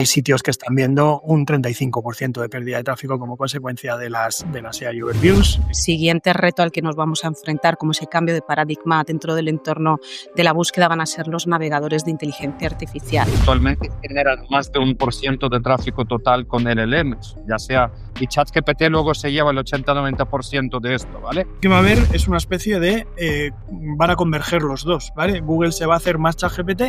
Hay sitios que están viendo un 35% de pérdida de tráfico como consecuencia de las AI Overviews. El siguiente reto al que nos vamos a enfrentar como ese cambio de paradigma dentro del entorno de la búsqueda van a ser los navegadores de inteligencia artificial. Actualmente generan más de 1% de tráfico total con LLMs, ya sea, y ChatGPT luego se lleva el 80-90% de esto, ¿vale? Lo que va a haber es una especie de, van a converger los dos, ¿vale? Google se va a hacer más ChatGPT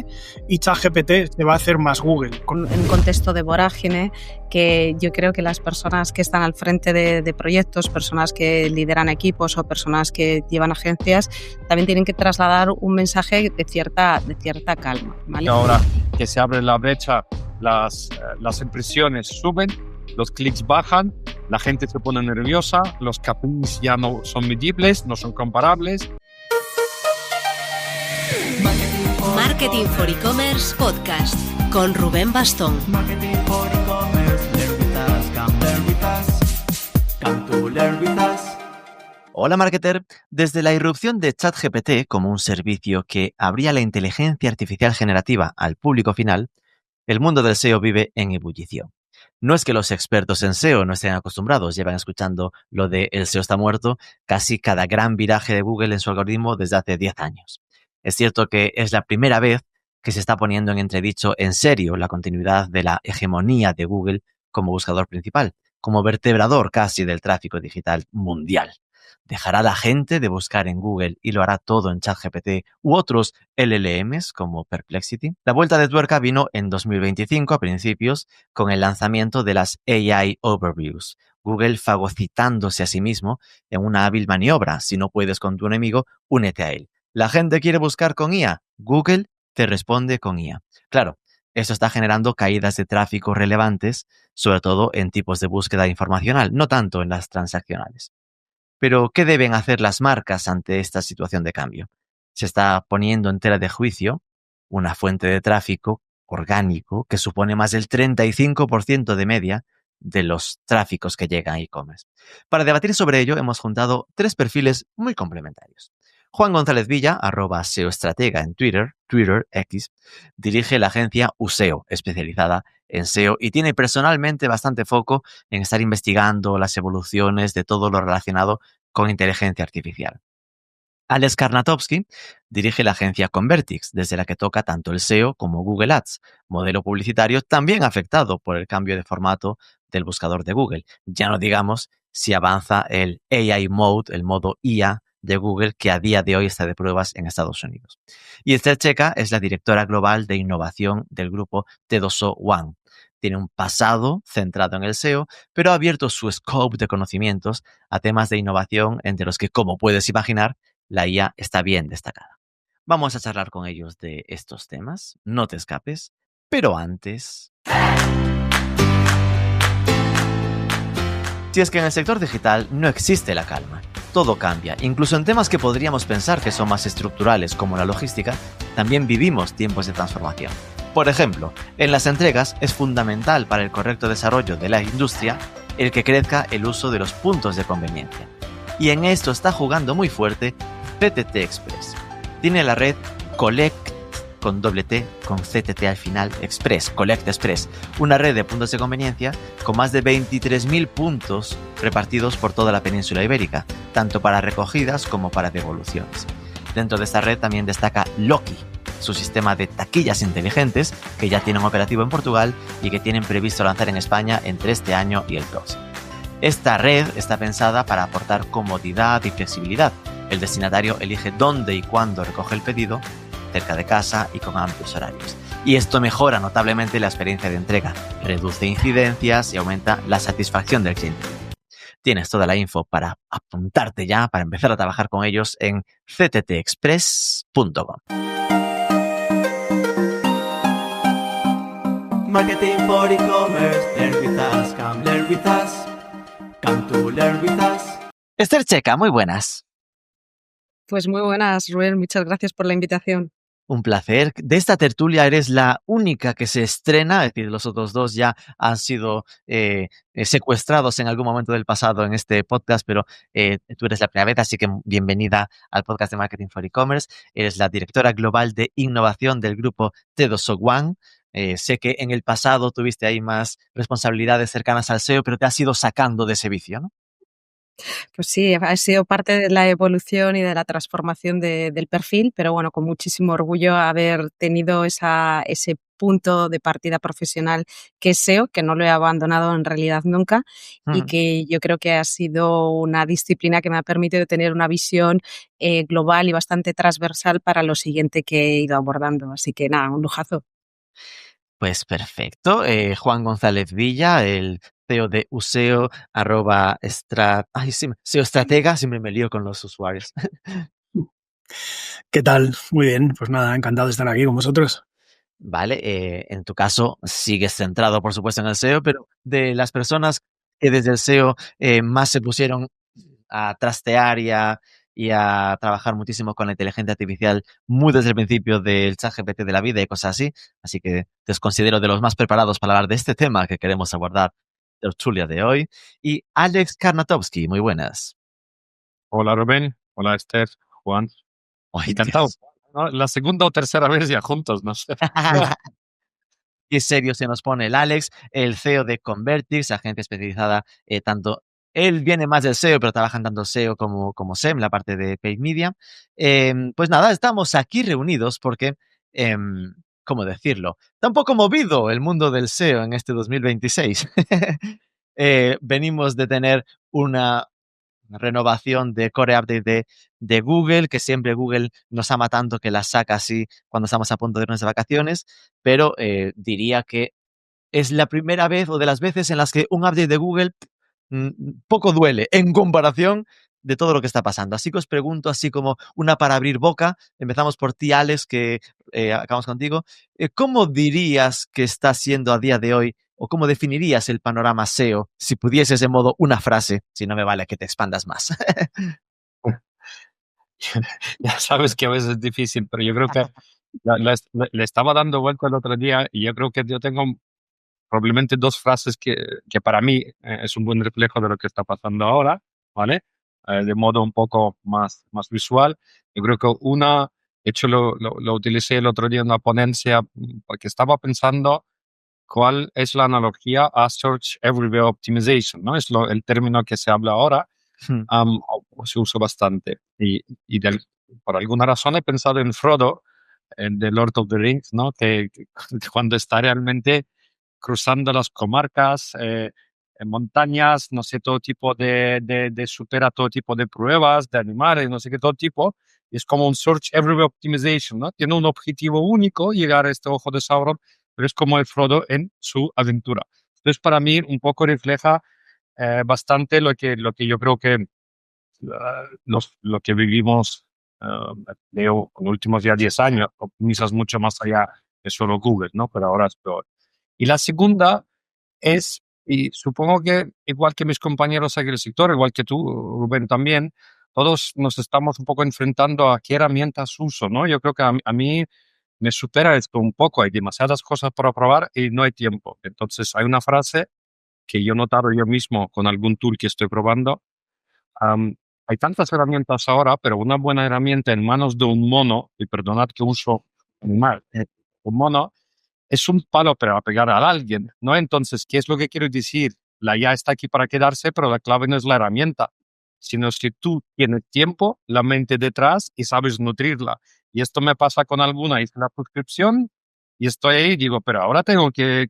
y ChatGPT se va a hacer más Google. En un contexto de vorágine que yo creo que las personas que están al frente de proyectos, personas que lideran equipos o personas que llevan agencias, también tienen que trasladar un mensaje de cierta calma, ¿vale? Ahora que se abre la brecha, las impresiones suben, los clics bajan, la gente se pone nerviosa, los KPIs ya no son medibles, no son comparables. Marketing for E-Commerce Podcast con Rubén Bastón. Marketing for E-Commerce, learn with us, come learn with us, come to learn with us. Hola marketer, desde la irrupción de ChatGPT como un servicio que abría la inteligencia artificial generativa al público final, el mundo del SEO vive en ebullición. No es que los expertos en SEO no estén acostumbrados, llevan escuchando lo de el SEO está muerto casi cada gran viraje de Google en su algoritmo desde hace 10 años. Es cierto que es la primera vez que se está poniendo en entredicho en serio la continuidad de la hegemonía de Google como buscador principal, como vertebrador casi del tráfico digital mundial. ¿Dejará la gente de buscar en Google y lo hará todo en ChatGPT u otros LLMs como Perplexity? La vuelta de tuerca vino en 2025 a principios con el lanzamiento de las AI Overviews. Google fagocitándose a sí mismo en una hábil maniobra. Si no puedes con tu enemigo, únete a él. ¿La gente quiere buscar con IA? Google te responde con IA. Claro, esto está generando caídas de tráfico relevantes, sobre todo en tipos de búsqueda informacional, no tanto en las transaccionales. Pero, ¿qué deben hacer las marcas ante esta situación de cambio? Se está poniendo en tela de juicio una fuente de tráfico orgánico que supone más del 35% de media de los tráficos que llegan a e-commerce. Para debatir sobre ello, hemos juntado 3 perfiles muy complementarios. Juan González Villa, @SEOestratega en Twitter X, dirige la agencia Useo, especializada en SEO, y tiene personalmente bastante foco en estar investigando las evoluciones de todo lo relacionado con inteligencia artificial. Alex Karnatowski dirige la agencia Convertix, desde la que toca tanto el SEO como Google Ads, modelo publicitario también afectado por el cambio de formato del buscador de Google. Ya no digamos si avanza el AI Mode, el modo IA de Google, que a día de hoy está de pruebas en Estados Unidos. Y Esther Checa es la directora global de innovación del grupo T2O One. Tiene un pasado centrado en el SEO, pero ha abierto su scope de conocimientos a temas de innovación entre los que, como puedes imaginar, la IA está bien destacada. Vamos a charlar con ellos de estos temas, no te escapes, pero antes... Si es que en el sector digital no existe la calma, todo cambia. Incluso en temas que podríamos pensar que son más estructurales, como la logística, también vivimos tiempos de transformación. Por ejemplo, en las entregas es fundamental para el correcto desarrollo de la industria el que crezca el uso de los puntos de conveniencia. Y en esto está jugando muy fuerte CTT Express. Tiene la red Collect con doble T, con CTT al final, Express, Collect Express, una red de puntos de conveniencia con más de 23.000 puntos repartidos por toda la península ibérica, tanto para recogidas como para devoluciones. Dentro de esta red también destaca Loki, su sistema de taquillas inteligentes que ya tienen operativo en Portugal y que tienen previsto lanzar en España entre este año y el próximo. Esta red está pensada para aportar comodidad y flexibilidad. El destinatario elige dónde y cuándo recoge el pedido, cerca de casa y con amplios horarios. Y esto mejora notablemente la experiencia de entrega, reduce incidencias y aumenta la satisfacción del cliente. Tienes toda la info para apuntarte ya, para empezar a trabajar con ellos en cttexpress.com. Marketing for E-Commerce, learn with us, come learn with us, come to learn with us. Esther Checa, muy buenas. Pues muy buenas, Rubén, muchas gracias por la invitación. Un placer. De esta tertulia eres la única que se estrena, es decir, los otros dos ya han sido secuestrados en algún momento del pasado en este podcast, pero tú eres la primera vez, así que bienvenida al podcast de Marketing for E-Commerce. Eres la directora global de innovación del grupo T2O One, Sé que en el pasado tuviste ahí más responsabilidades cercanas al SEO, pero te has ido sacando de ese vicio, ¿no? Pues sí, ha sido parte de la evolución y de la transformación del perfil, pero bueno, con muchísimo orgullo haber tenido ese punto de partida profesional que es SEO, que no lo he abandonado en realidad nunca y Mm. que yo creo que ha sido una disciplina que me ha permitido tener una visión global y bastante transversal para lo siguiente que he ido abordando. Así que nada, un lujazo. Pues perfecto. Juan González Villa, el CEO de Useo, @, sí, SEO Estratega, siempre me lío con los usuarios. ¿Qué tal? Muy bien, pues nada, encantado de estar aquí con vosotros. Vale, en tu caso sigues centrado, por supuesto, en el SEO, pero de las personas que desde el SEO más se pusieron a trastear y a trabajar muchísimo con la inteligencia artificial muy desde el principio del ChatGPT de la vida y cosas así. Así que te considero de los más preparados para hablar de este tema que queremos abordar de la tertulia de hoy. Y Alex Karnatowski, muy buenas. Hola Rubén, hola Esther, Juan, Ay, encantado. Dios. ¿No? La segunda o tercera vez ya juntos, no sé. Qué serio se nos pone el Alex, el CEO de Convertix, agencia especializada tanto. Él viene más del SEO, pero trabaja en tanto SEO como SEM, la parte de Paid Media. Pues nada, estamos aquí reunidos porque, ¿cómo decirlo? Está un poco movido el mundo del SEO en este 2026. Venimos de tener una renovación de Core Update de Google, que siempre Google nos ama tanto que la saca así cuando estamos a punto de irnos de vacaciones, pero diría que es la primera vez o de las veces en las que un update de Google poco duele en comparación de todo lo que está pasando. Así que os pregunto, así como una para abrir boca, empezamos por ti, Alex, que acabamos contigo. ¿Cómo dirías que está siendo a día de hoy o cómo definirías el panorama SEO si pudieses de modo una frase, si no me vale que te expandas más? Ya sabes que a veces es difícil, pero yo creo que le estaba dando vuelta el otro día y yo creo que yo tengo probablemente dos frases que para mí es un buen reflejo de lo que está pasando ahora, ¿vale? De modo un poco más visual. Yo creo que una, de hecho lo utilicé el otro día en una ponencia porque estaba pensando cuál es la analogía a Search Everywhere Optimization, ¿no? Es el término que se habla ahora, o se usa bastante. Y por alguna razón he pensado en Frodo, en The Lord of the Rings, ¿no? Que cuando está realmente cruzando las comarcas, en montañas, no sé, todo tipo de supera todo tipo de pruebas, de animales, no sé qué, todo tipo. Y es como un Search Everywhere Optimization, ¿no? Tiene un objetivo único, llegar a este ojo de Sauron, pero es como el Frodo en su aventura. Entonces, para mí, un poco refleja bastante lo que yo creo que lo que vivimos, leo, en los últimos ya 10 años, optimizas mucho más allá de solo Google, ¿no? Pero ahora es peor. Y la segunda es, y supongo que igual que mis compañeros aquí del sector, igual que tú, Rubén, también, todos nos estamos un poco enfrentando a qué herramientas uso, ¿no? Yo creo que a mí me supera esto un poco, hay demasiadas cosas por probar y no hay tiempo. Entonces, hay una frase que yo he notado yo mismo con algún tool que estoy probando. Am, Hay tantas herramientas ahora, pero una buena herramienta en manos de un mono, y perdonad que uso animal, un mono, es un palo para pegar a alguien, ¿no? Entonces, ¿qué es lo que quiero decir? La IA está aquí para quedarse, pero la clave no es la herramienta, sino si tú tienes tiempo, la mente detrás y sabes nutrirla. Y esto me pasa con alguna, hice la suscripción y estoy ahí y digo, pero ahora tengo que,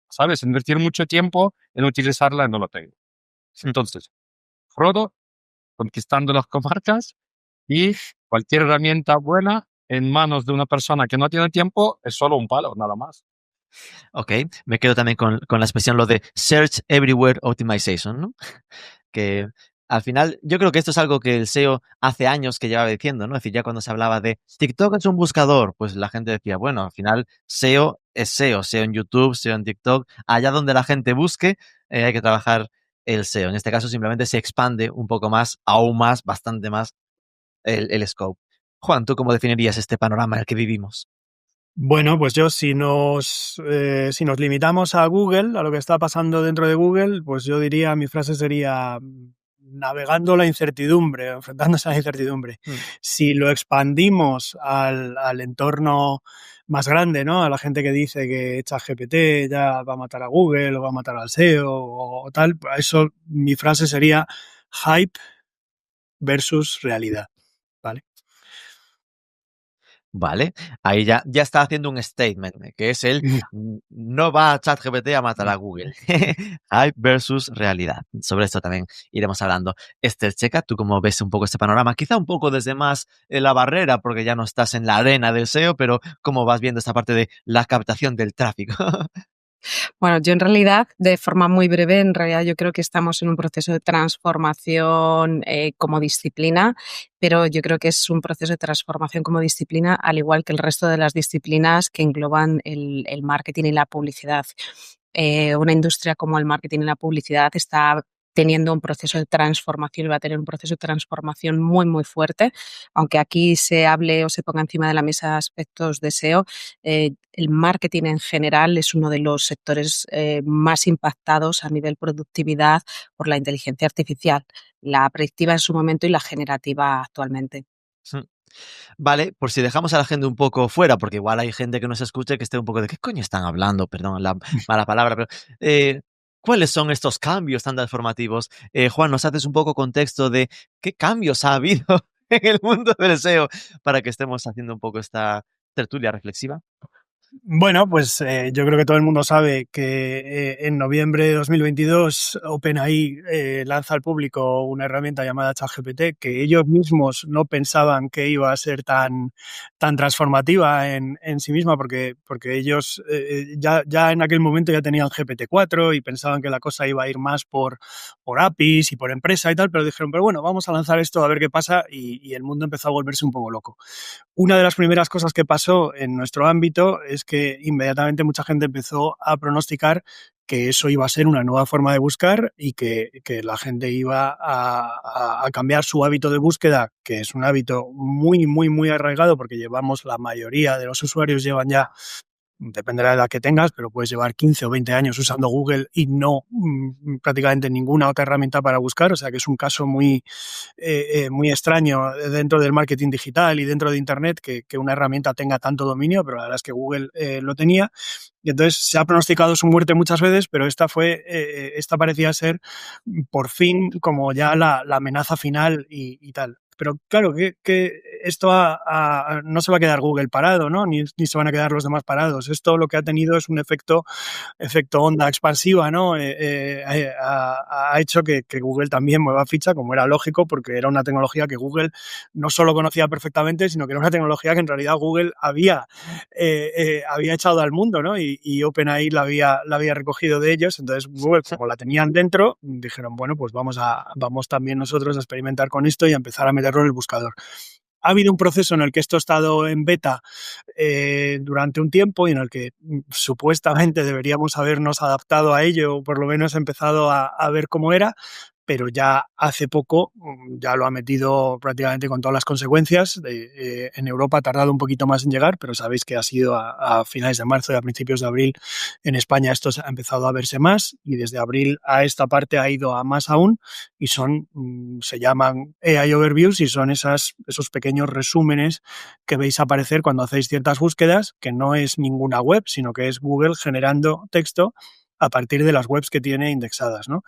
¿sabes? Invertir mucho tiempo en utilizarla y no lo tengo. Entonces, Frodo, conquistando las comarcas y cualquier herramienta buena en manos de una persona que no tiene tiempo es solo un palo, nada más. Ok, me quedo también con la expresión lo de Search Everywhere Optimization, ¿no? Que al final, yo creo que esto es algo que el SEO hace años que llevaba diciendo, ¿no? Es decir, ya cuando se hablaba de TikTok es un buscador, pues la gente decía, bueno, al final SEO es SEO, SEO en YouTube, SEO en TikTok, allá donde la gente busque, hay que trabajar el SEO. En este caso simplemente se expande un poco más, aún más, bastante más el scope. Juan, ¿tú cómo definirías este panorama en el que vivimos? Bueno, pues yo si nos limitamos a Google, a lo que está pasando dentro de Google, pues yo diría, mi frase sería navegando la incertidumbre, enfrentándose a la incertidumbre. Si lo expandimos al entorno más grande, ¿no? A la gente que dice que ChatGPT ya va a matar a Google o va a matar al SEO o tal. A eso mi frase sería hype versus realidad, ¿vale? Vale, ahí ya está haciendo un statement, que es no va a ChatGPT a matar a Google. Hype versus realidad. Sobre esto también iremos hablando. Esther Checa, ¿tú cómo ves un poco este panorama? Quizá un poco desde más la barrera, porque ya no estás en la arena del SEO, pero ¿cómo vas viendo esta parte de la captación del tráfico? Bueno, yo en realidad, de forma muy breve, en realidad yo creo que estamos en un proceso de transformación como disciplina, pero yo creo que es un proceso de transformación como disciplina, al igual que el resto de las disciplinas que engloban el marketing y la publicidad. Una industria como el marketing y la publicidad está teniendo un proceso de transformación y va a tener un proceso de transformación muy, muy fuerte. Aunque aquí se hable o se ponga encima de la mesa aspectos de SEO, el marketing en general es uno de los sectores más impactados a nivel productividad por la inteligencia artificial, la predictiva en su momento y la generativa actualmente. Vale, por si dejamos a la gente un poco fuera, porque igual hay gente que nos escuche que esté un poco de ¿qué coño están hablando? Perdón la mala palabra, pero ¿cuáles son estos cambios tan transformativos? Juan, ¿nos haces un poco contexto de qué cambios ha habido en el mundo del SEO para que estemos haciendo un poco esta tertulia reflexiva? Bueno, pues yo creo que todo el mundo sabe que en noviembre de 2022 OpenAI lanza al público una herramienta llamada ChatGPT que ellos mismos no pensaban que iba a ser tan transformativa en sí misma porque ellos ya en aquel momento ya tenían GPT-4 y pensaban que la cosa iba a ir más por APIs y por empresa y tal, pero dijeron, pero bueno, vamos a lanzar esto a ver qué pasa y el mundo empezó a volverse un poco loco. Una de las primeras cosas que pasó en nuestro ámbito es que inmediatamente mucha gente empezó a pronosticar que eso iba a ser una nueva forma de buscar y que la gente iba a cambiar su hábito de búsqueda, que es un hábito muy, muy, muy arraigado porque llevamos, la mayoría de los usuarios llevan ya, depende de la edad que tengas, pero puedes llevar 15 o 20 años usando Google y no prácticamente ninguna otra herramienta para buscar, o sea que es un caso muy, muy extraño dentro del marketing digital y dentro de Internet que una herramienta tenga tanto dominio, pero la verdad es que Google lo tenía. Y entonces se ha pronosticado su muerte muchas veces, pero esta parecía ser por fin como ya la amenaza final y tal. Pero claro, que esto no se va a quedar Google parado, ¿no? Ni se van a quedar los demás parados. Esto lo que ha tenido es un efecto onda expansiva, ¿no? Ha hecho que Google también mueva ficha, como era lógico, porque era una tecnología que Google no solo conocía perfectamente, sino que era una tecnología que en realidad Google había echado al mundo, ¿no? Y OpenAI la había recogido de ellos. Entonces Google, como la tenían dentro, dijeron, bueno, pues vamos también nosotros a experimentar con esto y a empezar a meterlo en el buscador. Ha habido un proceso en el que esto ha estado en beta durante un tiempo y en el que supuestamente deberíamos habernos adaptado a ello o por lo menos empezado a ver cómo era, pero ya hace poco ya lo ha metido prácticamente con todas las consecuencias. En Europa ha tardado un poquito más en llegar, pero sabéis que ha sido a finales de marzo y a principios de abril. En España esto ha empezado a verse más y desde abril a esta parte ha ido a más aún y se llaman AI Overviews y son esos pequeños resúmenes que veis aparecer cuando hacéis ciertas búsquedas, que no es ninguna web, sino que es Google generando texto a partir de las webs que tiene indexadas, ¿no?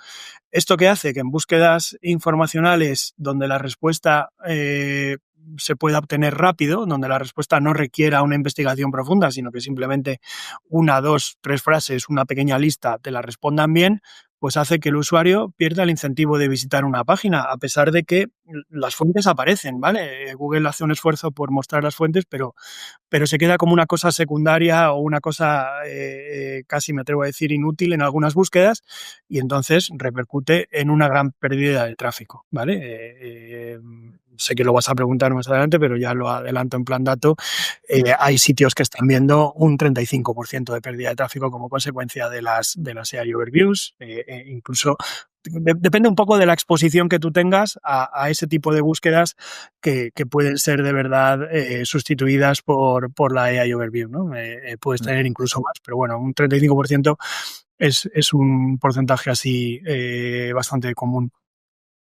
¿Esto qué hace? Que en búsquedas informacionales donde la respuesta se pueda obtener rápido, donde la respuesta no requiera una investigación profunda, sino que simplemente 1, 2, 3 frases, una pequeña lista te la respondan bien, pues hace que el usuario pierda el incentivo de visitar una página, a pesar de que las fuentes aparecen, ¿vale? Google hace un esfuerzo por mostrar las fuentes, pero se queda como una cosa secundaria o una cosa casi, me atrevo a decir, inútil en algunas búsquedas y entonces repercute en una gran pérdida de tráfico, ¿vale? Sé que lo vas a preguntar más adelante, pero ya lo adelanto en plan dato. Hay sitios que están viendo un 35% de pérdida de tráfico como consecuencia de las AI Overviews, incluso depende un poco de la exposición que tú tengas a ese tipo de búsquedas que pueden ser de verdad sustituidas por la AI Overview, ¿no? Puedes tener incluso más, pero bueno, un 35% es un porcentaje así bastante común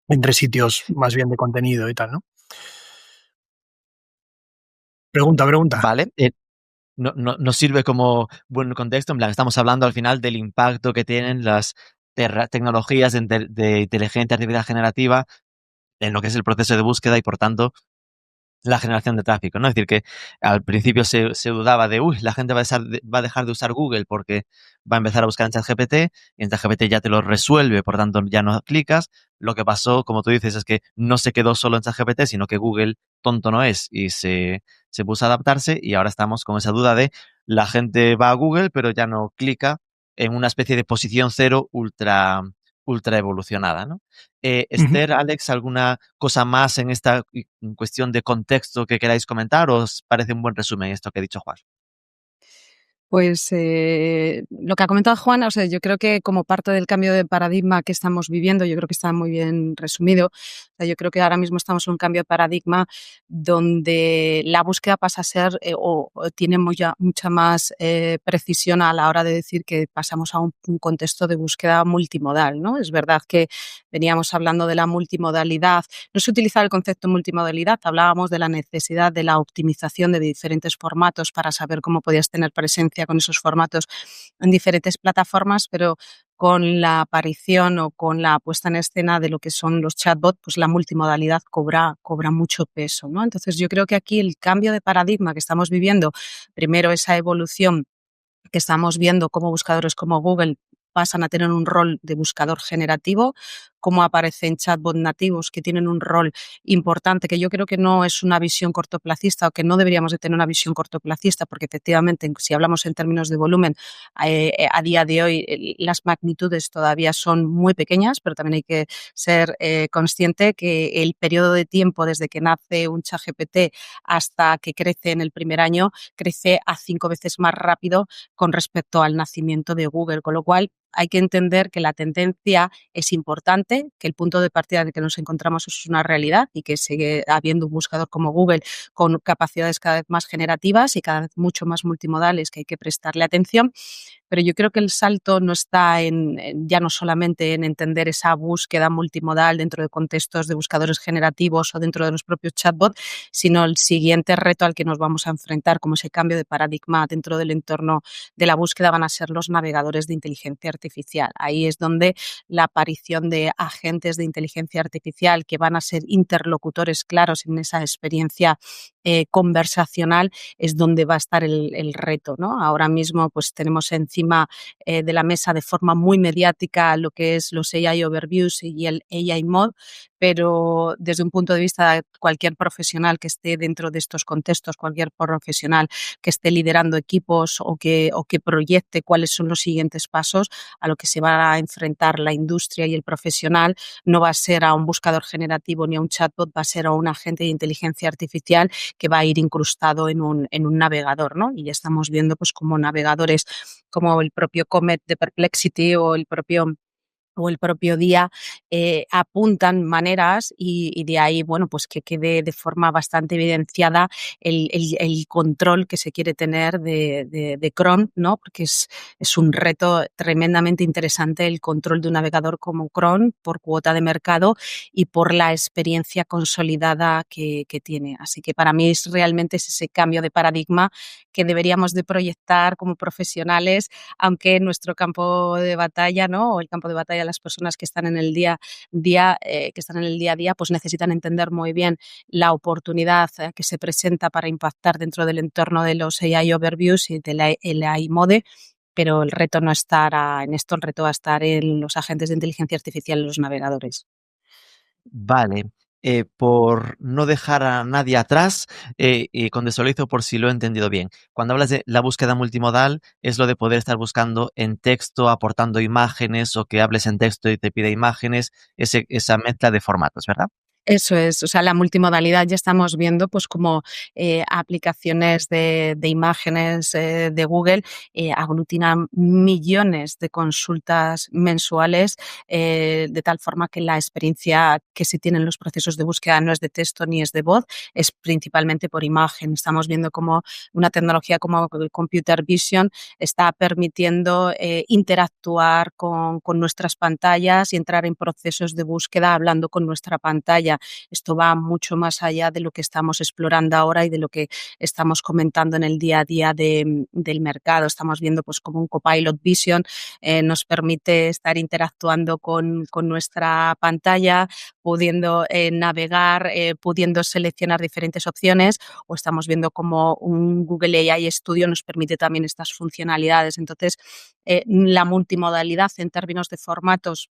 entre sitios más bien de contenido y tal, ¿no? Pregunta. Vale. nos sirve como buen contexto. En plan, estamos hablando al final del impacto que tienen las tecnologías de inteligencia artificial generativa en lo que es el proceso de búsqueda y, por tanto, la generación de tráfico, ¿no? Es decir, que al principio se dudaba de, la gente va a dejar de usar Google porque va a empezar a buscar en ChatGPT y en ChatGPT ya te lo resuelve, por tanto ya no clicas. Lo que pasó, como tú dices, es que no se quedó solo en ChatGPT, sino que Google tonto no es y se puso a adaptarse, y ahora estamos con esa duda de la gente va a Google pero ya no clica en una especie de posición cero ultra evolucionada, ¿no? Esther, Alex, ¿alguna cosa más en esta cuestión de contexto que queráis comentar? ¿O os parece un buen resumen esto que ha dicho Juan? Pues lo que ha comentado Juan, o sea, yo creo que como parte del cambio de paradigma que estamos viviendo, yo creo que está muy bien resumido. O sea, yo creo que ahora mismo estamos en un cambio de paradigma donde la búsqueda pasa a ser o tiene mucha más precisión a la hora de decir que pasamos a un contexto de búsqueda multimodal, ¿no? Es verdad que veníamos hablando de la multimodalidad. No se utilizaba el concepto multimodalidad, hablábamos de la necesidad de la optimización de diferentes formatos para saber cómo podías tener presencia con esos formatos en diferentes plataformas, pero con la aparición o con la puesta en escena de lo que son los chatbots, pues la multimodalidad cobra mucho peso, ¿no? Entonces yo creo que aquí el cambio de paradigma que estamos viviendo, primero esa evolución que estamos viendo cómo buscadores como Google pasan a tener un rol de buscador generativo, cómo aparecen chatbots nativos que tienen un rol importante, que yo creo que no es una visión cortoplacista o que no deberíamos de tener una visión cortoplacista, porque efectivamente, si hablamos en términos de volumen, a día de hoy las magnitudes todavía son muy pequeñas, pero también hay que ser consciente que el periodo de tiempo desde que nace un ChatGPT hasta que crece en el primer año, crece a 5 veces más rápido con respecto al nacimiento de Google, con lo cual hay que entender que la tendencia es importante, que el punto de partida en el que nos encontramos es una realidad y que sigue habiendo un buscador como Google con capacidades cada vez más generativas y cada vez mucho más multimodales que hay que prestarle atención. Pero yo creo que el salto no está ya no solamente en entender esa búsqueda multimodal dentro de contextos de buscadores generativos o dentro de los propios chatbots, sino el siguiente reto al que nos vamos a enfrentar como ese cambio de paradigma dentro del entorno de la búsqueda van a ser los navegadores de inteligencia artificial. Ahí es donde la aparición de agentes de inteligencia artificial que van a ser interlocutores claros en esa experiencia conversacional es donde va a estar el reto, ¿no? Ahora mismo pues tenemos encima de la mesa de forma muy mediática lo que es los AI Overviews y el AI Mod, pero desde un punto de vista de cualquier profesional que esté dentro de estos contextos, cualquier profesional que esté liderando equipos o que proyecte cuáles son los siguientes pasos a lo que se va a enfrentar la industria y el profesional, no va a ser a un buscador generativo ni a un chatbot, va a ser a un agente de inteligencia artificial que va a ir incrustado en un navegador, ¿no? Y ya estamos viendo pues como navegadores como el propio Comet de Perplexity o el propio día apuntan maneras y de ahí, bueno, pues que quede de forma bastante evidenciada el control que se quiere tener de Chrome, ¿no? Porque es un reto tremendamente interesante el control de un navegador como Chrome por cuota de mercado y por la experiencia consolidada que tiene. Así que para mí realmente es ese cambio de paradigma que deberíamos de proyectar como profesionales, aunque nuestro campo de batalla, ¿no? O el campo de batalla las personas que están en el día a día, pues necesitan entender muy bien la oportunidad que se presenta para impactar dentro del entorno de los AI Overviews y de la AI Mode, pero el reto no estará en esto, el reto va a estar en los agentes de inteligencia artificial en los navegadores. Vale. Por no dejar a nadie atrás, y contextualizo por si lo he entendido bien. Cuando hablas de la búsqueda multimodal, es lo de poder estar buscando en texto, aportando imágenes, o que hables en texto y te pide imágenes, esa mezcla de formatos, ¿verdad? Eso es, o sea, la multimodalidad ya estamos viendo pues como aplicaciones de imágenes de Google aglutinan millones de consultas mensuales de tal forma que la experiencia que se tiene en los procesos de búsqueda no es de texto ni es de voz, es principalmente por imagen. Estamos viendo como una tecnología como el Computer Vision está permitiendo interactuar con nuestras pantallas y entrar en procesos de búsqueda hablando con nuestra pantalla. experiencia. Esto va mucho más allá de lo que estamos explorando ahora y de lo que estamos comentando en el día a día del mercado. Estamos viendo pues como un Copilot Vision nos permite estar interactuando con nuestra pantalla, pudiendo navegar, pudiendo seleccionar diferentes opciones, o estamos viendo como un Google AI Studio nos permite también estas funcionalidades. Entonces, la multimodalidad en términos de formatos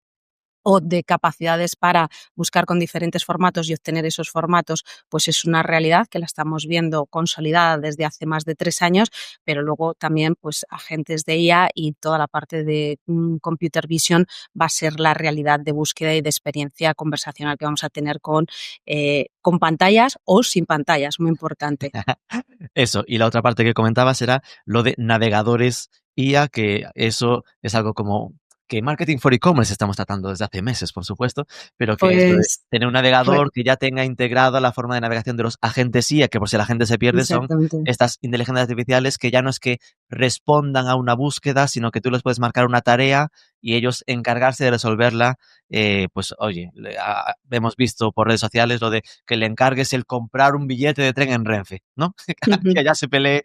o de capacidades para buscar con diferentes formatos y obtener esos formatos, pues es una realidad que la estamos viendo consolidada desde hace más de 3 años, pero luego también pues agentes de IA y toda la parte de computer vision va a ser la realidad de búsqueda y de experiencia conversacional que vamos a tener con pantallas o sin pantallas, muy importante. Eso, y la otra parte que comentabas era lo de navegadores IA, que eso es algo como que Marketing for E-Commerce estamos tratando desde hace meses, por supuesto, pero que es lo de Pues tener un navegador que ya tenga integrada la forma de navegación de los agentes IA, que por si la gente se pierde son exactamente. estas inteligencias artificiales que ya no es que respondan a una búsqueda, sino que tú les puedes marcar una tarea y ellos encargarse de resolverla. Pues oye, hemos visto por redes sociales lo de que le encargues el comprar un billete de tren en Renfe, ¿no? Que ya se pelee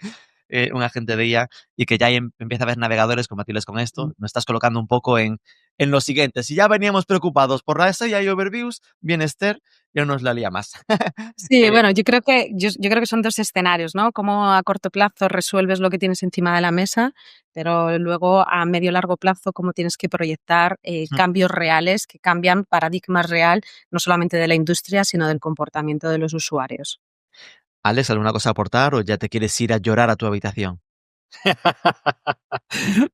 un agente de IA y que ya empieza a haber navegadores compatibles con esto. Nos estás colocando un poco en lo siguiente. Si ya veníamos preocupados por las AI overviews, viene Esther y no nos la lía más. Sí, bueno, yo creo que son 2 escenarios, ¿no? Cómo a corto plazo resuelves lo que tienes encima de la mesa, pero luego a medio largo plazo cómo tienes que proyectar cambios reales que cambian paradigmas real, no solamente de la industria, sino del comportamiento de los usuarios. Alex, ¿alguna cosa a aportar o ya te quieres ir a llorar a tu habitación?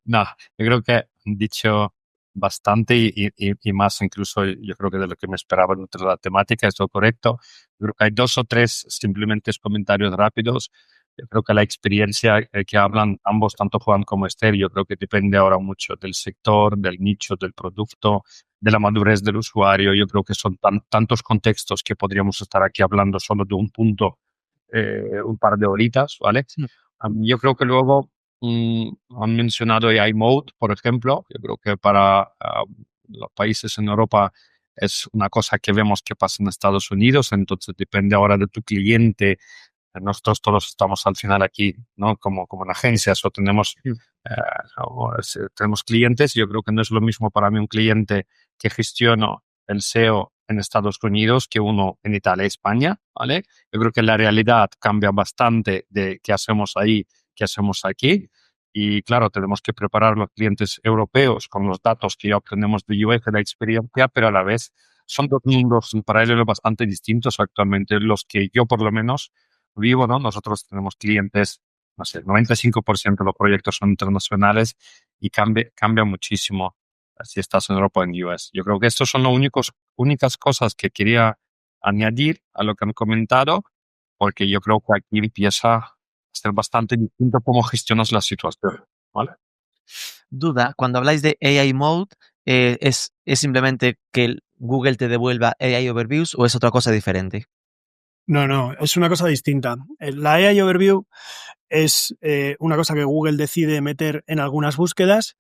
No, yo creo que han dicho bastante y más incluso yo creo que de lo que me esperaba dentro de la temática, es lo correcto. Yo creo que hay 2 o 3 simplemente comentarios rápidos. Yo creo que la experiencia que hablan ambos, tanto Juan como Esther, yo creo que depende ahora mucho del sector, del nicho, del producto, de la madurez del usuario. Yo creo que son tantos contextos que podríamos estar aquí hablando solo de un punto, un par de horitas, ¿vale? Yo creo que luego han mencionado AI Mode, por ejemplo. Yo creo que para los países en Europa es una cosa que vemos que pasa en Estados Unidos, entonces depende ahora de tu cliente. Nosotros todos estamos al final aquí, ¿no? Como una agencia, o tenemos, tenemos clientes. Yo creo que no es lo mismo para mí un cliente que gestiona el SEO en Estados Unidos que uno en Italia y España, ¿vale? Yo creo que la realidad cambia bastante de qué hacemos ahí, qué hacemos aquí. Y claro, tenemos que preparar a los clientes europeos con los datos que ya obtenemos de UX, de la experiencia, pero a la vez son 2 mundos paralelos bastante distintos actualmente, los que yo por lo menos vivo, ¿no? Nosotros tenemos clientes, no sé, el 95% de los proyectos son internacionales y cambia muchísimo si estás en Europa o en US. Yo creo que estos son las únicas cosas que quería añadir a lo que han comentado, porque yo creo que aquí empieza a ser bastante distinto cómo gestionas la situación, ¿vale? Duda, cuando habláis de AI Mode, ¿es simplemente que Google te devuelva AI Overviews o es otra cosa diferente? No, es una cosa distinta. La AI Overview es una cosa que Google decide meter en algunas búsquedas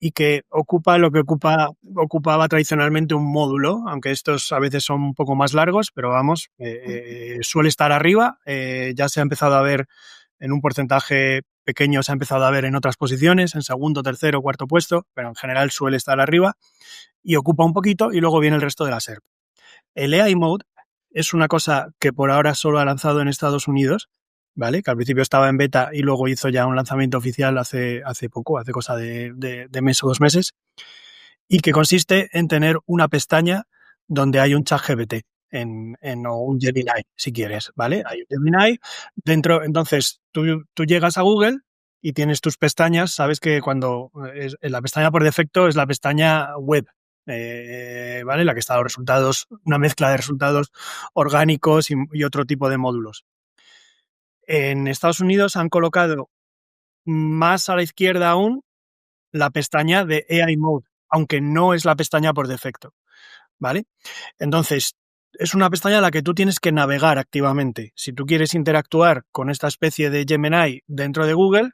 y que ocupa lo que ocupaba tradicionalmente un módulo, aunque estos a veces son un poco más largos, pero vamos, suele estar arriba. Ya se ha empezado a ver en un porcentaje pequeño, se ha empezado a ver en otras posiciones, en segundo, tercero, cuarto puesto, pero en general suele estar arriba y ocupa un poquito y luego viene el resto de la SERP. El AI Mode es una cosa que por ahora solo ha lanzado en Estados Unidos, ¿vale? Que al principio estaba en beta y luego hizo ya un lanzamiento oficial hace poco, hace cosa de mes o 2 meses, y que consiste en tener una pestaña donde hay un ChatGPT o un Gemini, si quieres, ¿vale? Hay un Gemini dentro, entonces tú llegas a Google y tienes tus pestañas, sabes que cuando la pestaña por defecto es la pestaña web, ¿vale? La que está los resultados, una mezcla de resultados orgánicos y otro tipo de módulos. En Estados Unidos han colocado más a la izquierda aún la pestaña de AI Mode, aunque no es la pestaña por defecto, ¿vale? Entonces, es una pestaña en la que tú tienes que navegar activamente. Si tú quieres interactuar con esta especie de Gemini dentro de Google,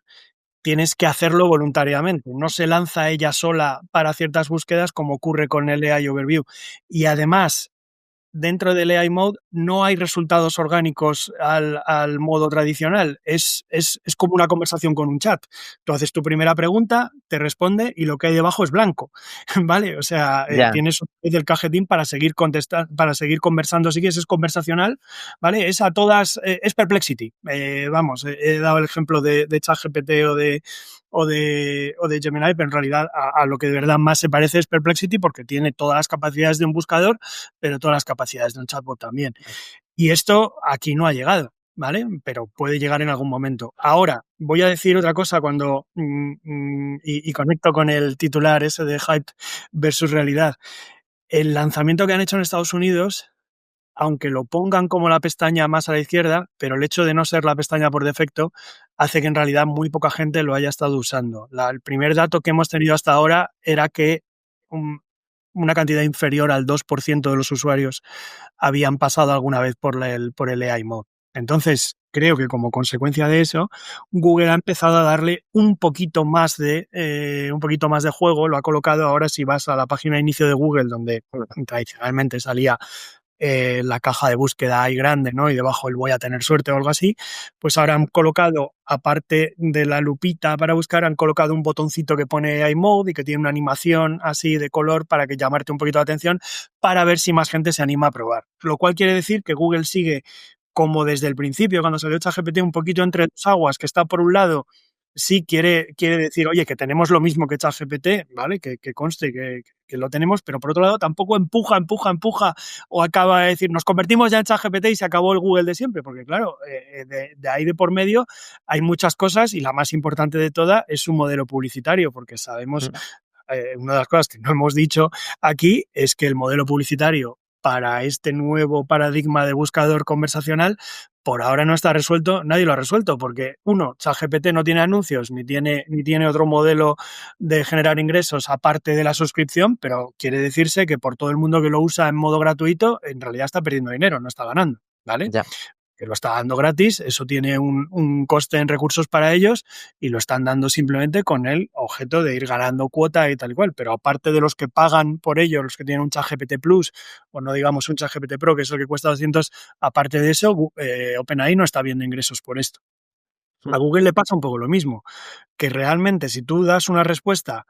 tienes que hacerlo voluntariamente. No se lanza ella sola para ciertas búsquedas como ocurre con el AI Overview. Y además, dentro del AI Mode no hay resultados orgánicos al modo tradicional. Es como una conversación con un chat. Tú haces tu primera pregunta, te responde y lo que hay debajo es blanco, ¿vale? O sea, tienes el cajetín para seguir conversando. Si quieres, es conversacional, ¿vale? Es a todas, es Perplexity. Vamos, he dado el ejemplo de ChatGPT o de Gemini, pero en realidad a lo que de verdad más se parece es Perplexity porque tiene todas las capacidades de un buscador, pero todas las capacidades de un chatbot también. Y esto aquí no ha llegado, ¿vale? Pero puede llegar en algún momento. Ahora, voy a decir otra cosa cuando y conecto con el titular ese de hype versus realidad. El lanzamiento que han hecho en Estados Unidos, aunque lo pongan como la pestaña más a la izquierda, pero el hecho de no ser la pestaña por defecto hace que en realidad muy poca gente lo haya estado usando. El primer dato que hemos tenido hasta ahora era que una cantidad inferior al 2% de los usuarios habían pasado alguna vez por el AI Mode. Entonces, creo que como consecuencia de eso, Google ha empezado a darle un poquito más de juego. Lo ha colocado ahora, si vas a la página de inicio de Google, donde tradicionalmente salía la caja de búsqueda ahí grande, ¿no? Y debajo el voy a tener suerte o algo así, pues ahora han colocado, aparte de la lupita para buscar, han colocado un botoncito que pone iMode y que tiene una animación así de color para que llamarte un poquito la atención para ver si más gente se anima a probar. Lo cual quiere decir que Google sigue como desde el principio, cuando salió ChatGPT, un poquito entre dos aguas, que está por un lado, sí quiere decir, oye, que tenemos lo mismo que ChatGPT, ¿vale? Que conste que lo tenemos, pero por otro lado tampoco empuja o acaba de decir, nos convertimos ya en ChatGPT y se acabó el Google de siempre, porque claro, de ahí de por medio hay muchas cosas y la más importante de todas es su modelo publicitario, porque sabemos, una de las cosas que no hemos dicho aquí es que el modelo publicitario para este nuevo paradigma de buscador conversacional por ahora no está resuelto, nadie lo ha resuelto, porque ChatGPT no tiene anuncios ni tiene otro modelo de generar ingresos aparte de la suscripción, pero quiere decirse que por todo el mundo que lo usa en modo gratuito, en realidad está perdiendo dinero, no está ganando, ¿vale? Ya. Que lo está dando gratis, eso tiene un coste en recursos para ellos y lo están dando simplemente con el objeto de ir ganando cuota y tal y cual. Pero aparte de los que pagan por ello, los que tienen un ChatGPT Plus o no digamos un ChatGPT Pro, que es el que cuesta 200, aparte de eso, OpenAI no está viendo ingresos por esto. A Google le pasa un poco lo mismo, que realmente si tú das una respuesta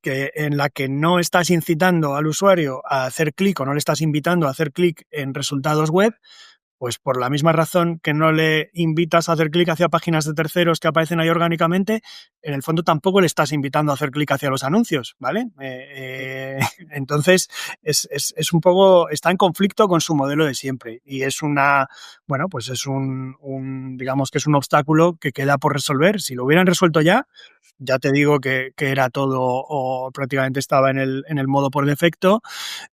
en la que no estás incitando al usuario a hacer clic o no le estás invitando a hacer clic en resultados web, pues por la misma razón que no le invitas a hacer clic hacia páginas de terceros que aparecen ahí orgánicamente, en el fondo tampoco le estás invitando a hacer clic hacia los anuncios, ¿vale? Entonces, es un poco, está en conflicto con su modelo de siempre y es pues es digamos que es un obstáculo que queda por resolver. Si lo hubieran resuelto ya te digo que era todo o prácticamente estaba en el modo por defecto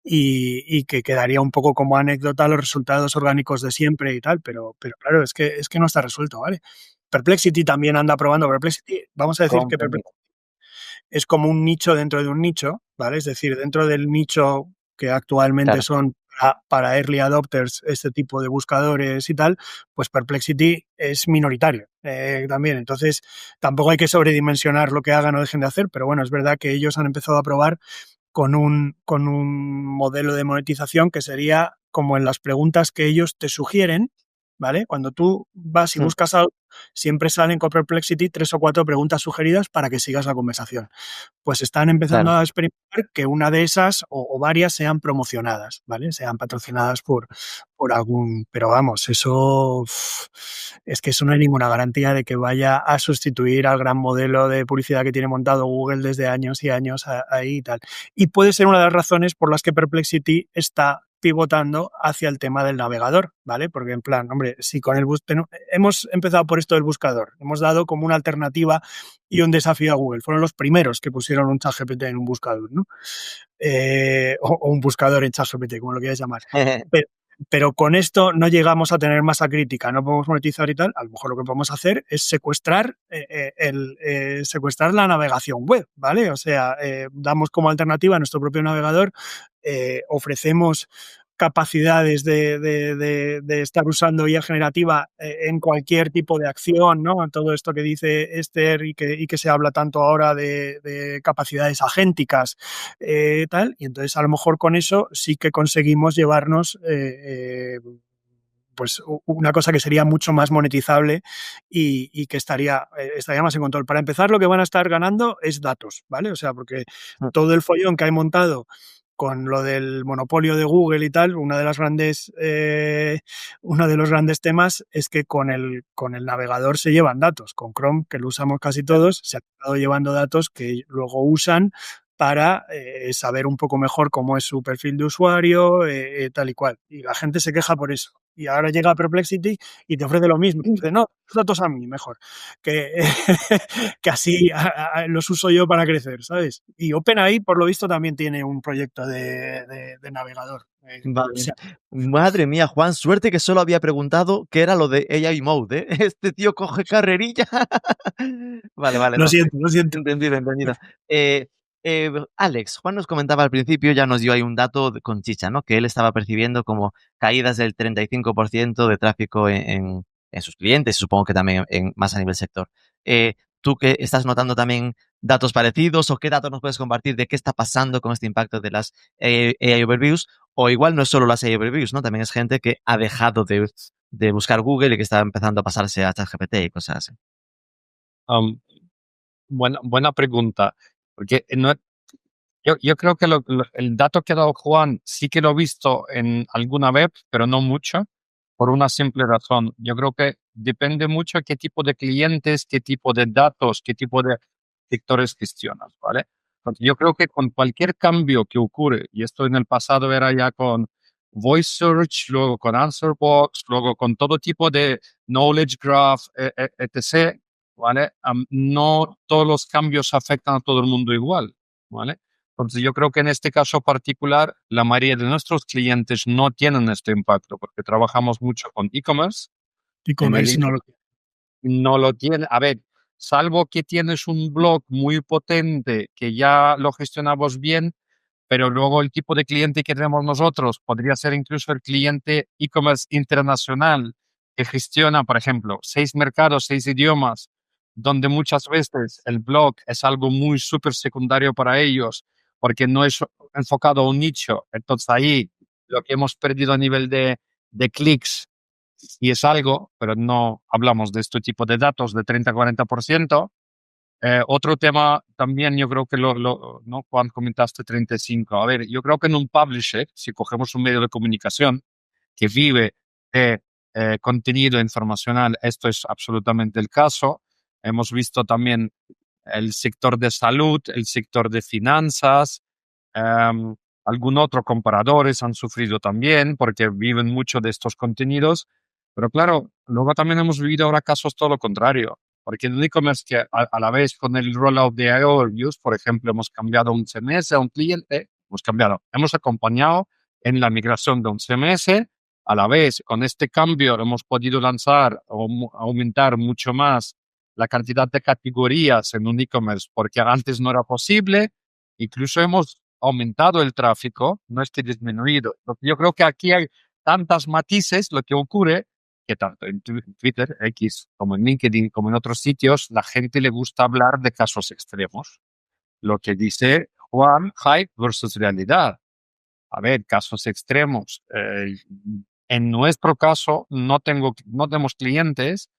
y que quedaría un poco como anécdota los resultados orgánicos de siempre y tal, pero claro, es que no está resuelto, ¿vale? Perplexity también anda probando. Perplexity, vamos a decir que Perplexity es como un nicho dentro de un nicho, ¿vale? Es decir, dentro del nicho que actualmente son para early adopters, este tipo de buscadores y tal, pues Perplexity es minoritario también. Entonces, tampoco hay que sobredimensionar lo que hagan o dejen de hacer, pero bueno, es verdad que ellos han empezado a probar con un modelo de monetización que sería como en las preguntas que ellos te sugieren, ¿vale? Cuando tú vas y buscas algo, siempre salen con Perplexity 3 o 4 preguntas sugeridas para que sigas la conversación. Pues están empezando a experimentar que una de esas o varias sean promocionadas, ¿vale? Sean patrocinadas por algún... Pero vamos, eso es que eso no hay ninguna garantía de que vaya a sustituir al gran modelo de publicidad que tiene montado Google desde años y años ahí y tal. Y puede ser una de las razones por las que Perplexity está pivotando hacia el tema del navegador, ¿vale? Porque en plan, hombre, si con el hemos empezado por esto del buscador, hemos dado como una alternativa y un desafío a Google. Fueron los primeros que pusieron un ChatGPT en un buscador, ¿no? O un buscador en ChatGPT, como lo quieras llamar. Pero con esto no llegamos a tener masa crítica, no podemos monetizar y tal. A lo mejor lo que podemos hacer es secuestrar la navegación web, ¿vale? O sea, damos como alternativa a nuestro propio navegador, ofrecemos capacidades de estar usando IA generativa en cualquier tipo de acción, ¿no? Todo esto que dice Esther y que se habla tanto ahora de capacidades agénticas, tal, y entonces a lo mejor con eso sí que conseguimos llevarnos pues una cosa que sería mucho más monetizable y que estaría más en control. Para empezar, lo que van a estar ganando es datos, ¿vale? O sea, porque todo el follón que hay montado con lo del monopolio de Google y tal, uno de los grandes temas es que con el navegador se llevan datos. Con Chrome, que lo usamos casi todos, se han estado llevando datos que luego usan para saber un poco mejor cómo es su perfil de usuario, tal y cual. Y la gente se queja por eso. Y ahora llega Perplexity y te ofrece lo mismo. Y dice, no, los datos a mí, mejor. Que, que así los uso yo para crecer, ¿sabes? Y OpenAI, por lo visto, también tiene un proyecto de navegador. Vale. O sea, Madre mía, Juan, suerte que solo había preguntado qué era lo de AI Mode, ¿eh? Este tío coge carrerilla. Vale, lo no. siento. Entendido. Alex, Juan nos comentaba al principio, ya nos dio ahí un dato con chicha, ¿no? Que él estaba percibiendo como caídas del 35% de tráfico en sus clientes, supongo que también más a nivel sector. ¿Tú que estás notando también datos parecidos o qué datos nos puedes compartir de qué está pasando con este impacto de las AI Overviews? O igual no es solo las AI Overviews, ¿no? También es gente que ha dejado de buscar Google y que está empezando a pasarse a ChatGPT y cosas así. Buena pregunta, porque yo creo que el dato que ha dado Juan sí que lo he visto en alguna web, pero no mucho, por una simple razón. Yo creo que depende mucho qué tipo de clientes, qué tipo de datos, qué tipo de sectores gestionas, ¿vale? Entonces, yo creo que con cualquier cambio que ocurre, y esto en el pasado era ya con Voice Search, luego con Answer Box, luego con todo tipo de Knowledge Graph, etc., ¿vale? No todos los cambios afectan a todo el mundo igual, ¿vale? Entonces yo creo que en este caso particular la mayoría de nuestros clientes no tienen este impacto porque trabajamos mucho con e-commerce. e-commerce no lo tiene. No lo tiene. A ver, salvo que tienes un blog muy potente que ya lo gestionamos bien, pero luego el tipo de cliente que tenemos nosotros podría ser incluso el cliente e-commerce internacional que gestiona, por ejemplo, 6 mercados, 6 idiomas, donde muchas veces el blog es algo muy súper secundario para ellos porque no es enfocado a un nicho. Entonces ahí lo que hemos perdido a nivel de clics y es algo, pero no hablamos de este tipo de datos de 30-40%. Otro tema también, yo creo que ¿no? Juan, comentaste 35. A ver, yo creo que en un publisher, si cogemos un medio de comunicación que vive de contenido informacional, esto es absolutamente el caso. Hemos visto también el sector de salud, el sector de finanzas, algún otro comparadores han sufrido también porque viven mucho de estos contenidos. Pero claro, luego también hemos vivido ahora casos todo lo contrario. Porque en el e-commerce que a la vez con el rollout de AI Overviews, por ejemplo, hemos cambiado un CMS a un cliente, hemos acompañado en la migración de un CMS, a la vez con este cambio hemos podido lanzar o aumentar mucho más la cantidad de categorías en un e-commerce porque antes no era posible, incluso hemos aumentado el tráfico, no esté disminuido. Yo creo que aquí hay tantas matices, lo que ocurre que tanto en Twitter, X, como en LinkedIn, como en otros sitios, la gente le gusta hablar de casos extremos. Lo que dice Juan, hype versus realidad. A ver, casos extremos. En nuestro caso, no tenemos clientes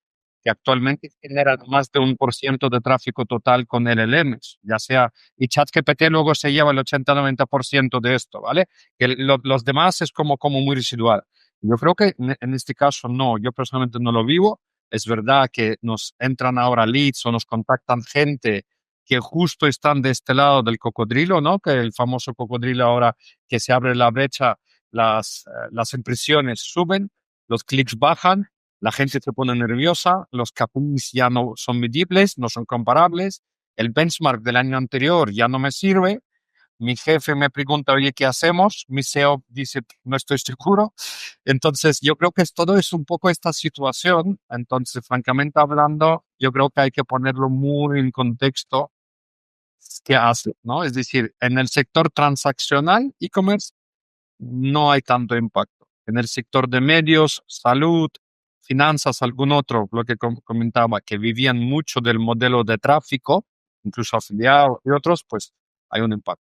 que actualmente generan más de 1% de tráfico total con LLMs, ya sea, y ChatGPT luego se lleva el 80-90% de esto, ¿vale? Que los demás es como muy residual. Yo creo que en este caso no, yo personalmente no lo vivo. Es verdad que nos entran ahora leads o nos contactan gente que justo están de este lado del cocodrilo, ¿no? Que el famoso cocodrilo ahora que se abre la brecha, las impresiones suben, los clics bajan, la gente se pone nerviosa, los KPIs ya no son medibles, no son comparables, el benchmark del año anterior ya no me sirve, mi jefe me pregunta, oye, ¿qué hacemos? Mi CEO dice, no estoy seguro. Entonces, yo creo que todo es un poco esta situación. Entonces, francamente hablando, yo creo que hay que ponerlo muy en contexto qué hace, ¿no? Es decir, en el sector transaccional, e-commerce, no hay tanto impacto. En el sector de medios, salud, finanzas, algún otro, lo que comentaba, que vivían mucho del modelo de tráfico, incluso afiliados y otros, pues hay un impacto.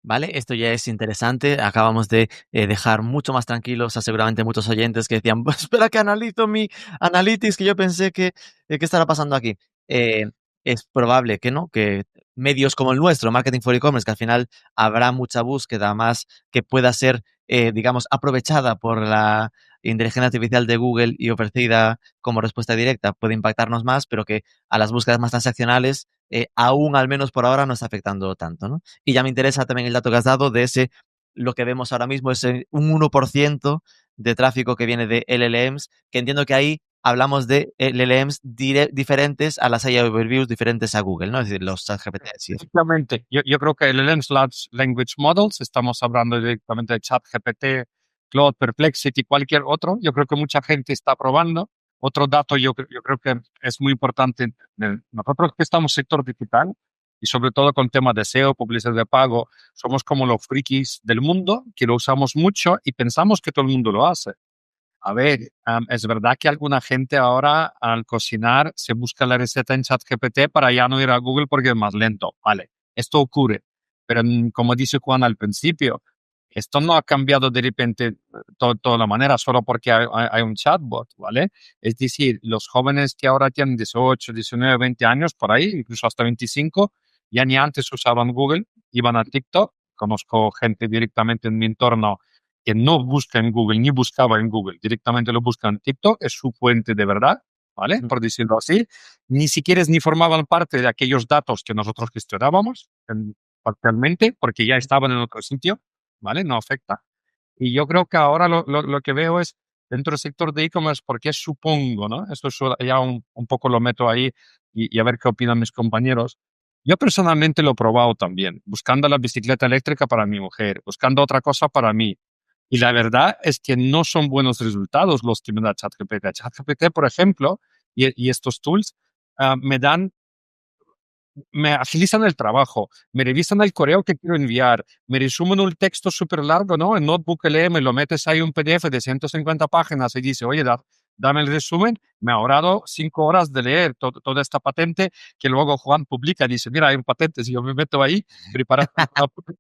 ¿Vale? Esto ya es interesante. Acabamos de dejar mucho más tranquilos a seguramente muchos oyentes que decían, "Pues espera que analizo mi analytics, que yo pensé que qué estará pasando aquí". Eh, es probable que no, que medios como el nuestro, Marketing for E-Commerce, que al final habrá mucha búsqueda más que pueda ser, digamos, aprovechada por la inteligencia artificial de Google y ofrecida como respuesta directa, puede impactarnos más, pero que a las búsquedas más transaccionales, aún al menos por ahora no está afectando tanto, ¿no? Y ya me interesa también el dato que has dado de ese, lo que vemos ahora mismo es un 1% de tráfico que viene de LLMs, que entiendo que ahí hablamos de LLMs diferentes a las AI Overviews, diferentes a Google, ¿no? Es decir, los ChatGPT. Sí. Efectivamente, yo creo que LLMs, Large Language Models, estamos hablando directamente de ChatGPT, Claude, Perplexity, cualquier otro. Yo creo que mucha gente está probando. Otro dato yo creo que es muy importante. Nosotros que estamos en sector digital y sobre todo con temas de SEO, publicidad de pago, somos como los frikis del mundo que lo usamos mucho y pensamos que todo el mundo lo hace. A ver, es verdad que alguna gente ahora al cocinar se busca la receta en ChatGPT para ya no ir a Google porque es más lento. Vale, esto ocurre. Pero como dice Juan al principio, esto no ha cambiado de repente toda la manera solo porque hay un chatbot, ¿vale? Es decir, los jóvenes que ahora tienen 18, 19, 20 años, por ahí, incluso hasta 25, ya ni antes usaban Google, iban a TikTok. Conozco gente directamente en mi entorno que no busca en Google ni buscaba en Google, directamente lo busca en TikTok, es su fuente de verdad, ¿vale? Por decirlo así. Ni siquiera ni formaban parte de aquellos datos que nosotros gestionábamos parcialmente, porque ya estaban en otro sitio, ¿vale? No afecta. Y yo creo que ahora lo que veo es dentro del sector de e-commerce, porque supongo, ¿no? Esto ya un poco lo meto ahí y a ver qué opinan mis compañeros. Yo personalmente lo he probado también, buscando la bicicleta eléctrica para mi mujer, buscando otra cosa para mí. Y la verdad es que no son buenos resultados los que me da ChatGPT. ChatGPT, por ejemplo, y estos tools me agilizan el trabajo, me revisan el correo que quiero enviar, me resumen un texto súper largo, ¿no? En Notebook LM lo metes ahí un PDF de 150 páginas y dice, oye, dame el resumen. Me ha ahorrado 5 horas de leer toda esta patente que luego Juan publica. Dice, mira, hay un patente. Si yo me meto ahí, preparo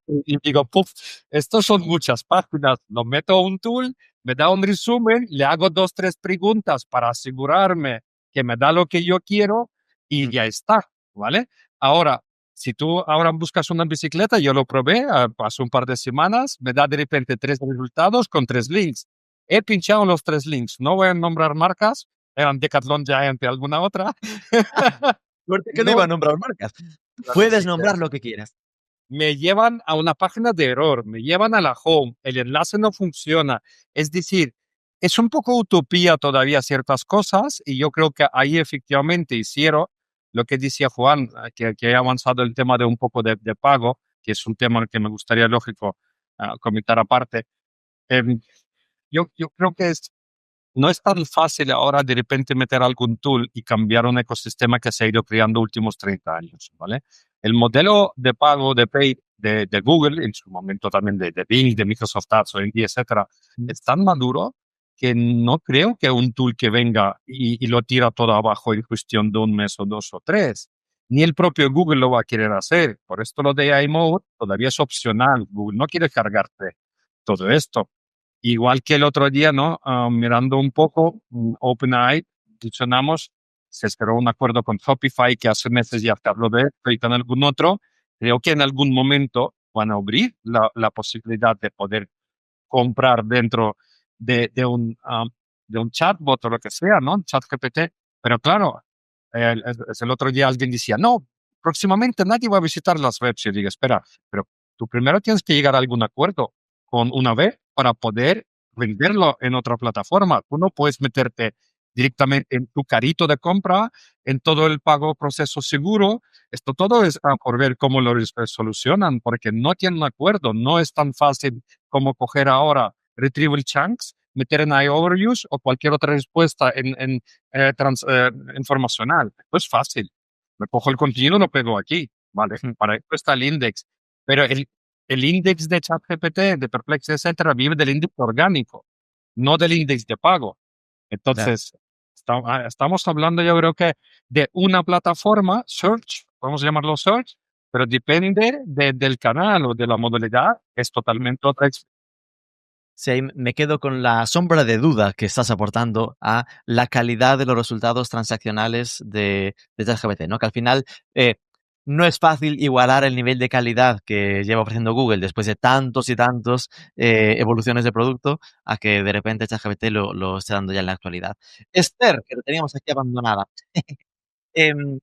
y digo, puf, estos son muchas páginas. Lo meto a un tool, me da un resumen, le hago 2, 3 preguntas para asegurarme que me da lo que yo quiero y ya está, ¿vale? Ahora, si tú ahora buscas una bicicleta, yo lo probé, pasó un par de semanas, me da de repente 3 resultados con 3 links. He pinchado los 3 links, no voy a nombrar marcas, eran Decathlon, Giant y alguna otra. Suerte que no iba a nombrar marcas. Puedes nombrar lo que quieras. Me llevan a una página de error, me llevan a la home, el enlace no funciona. Es decir, es un poco utopía todavía ciertas cosas y yo creo que ahí efectivamente hicieron lo que decía Juan, que ha avanzado el tema de un poco de pago, que es un tema que me gustaría, lógico, comentar aparte. Yo creo que no es tan fácil ahora de repente meter algún tool y cambiar un ecosistema que se ha ido creando últimos 30 años, ¿vale? El modelo de pago de Pay de Google, en su momento también de Bing, de Microsoft Ads, hoy en día, etcétera, es tan maduro que no creo que un tool que venga y lo tira todo abajo en cuestión de un mes o 2 o 3. Ni el propio Google lo va a querer hacer. Por esto lo de AI Mode todavía es opcional. Google no quiere cargarte todo esto. Igual que el otro día, ¿no? Mirando un poco, OpenAI, mencionamos, se esperó un acuerdo con Shopify, que hace meses ya se habló de esto, y con algún otro. Creo que en algún momento van a abrir la posibilidad de poder comprar dentro de un chatbot o lo que sea, ¿no? ChatGPT. Pero claro, el otro día alguien decía, no, próximamente nadie va a visitar las webs. Y yo digo, espera, pero tú primero tienes que llegar a algún acuerdo con una web para poder venderlo en otra plataforma. Tú no puedes meterte directamente en tu carrito de compra, en todo el pago proceso seguro. Esto todo es por ver cómo lo solucionan, porque no tienen un acuerdo. No es tan fácil como coger ahora retrieval chunks, meter en overviews o cualquier otra respuesta informacional. No es fácil. Me cojo el contenido y lo pego aquí, ¿vale? Para esto está el index. Pero el índice de ChatGPT, de Perplexity, etcétera, vive del índice orgánico, no del índice de pago. Entonces, estamos hablando, yo creo que de una plataforma, search, podemos llamarlo search, pero depende del canal o de la modalidad, es totalmente otra experiencia. Sí, ahí me quedo con la sombra de duda que estás aportando a la calidad de los resultados transaccionales de ChatGPT, ¿no? Que al final no es fácil igualar el nivel de calidad que lleva ofreciendo Google después de tantos y tantos evoluciones de producto a que de repente ChatGPT lo esté dando ya en la actualidad. Esther, que lo teníamos aquí abandonada. Em,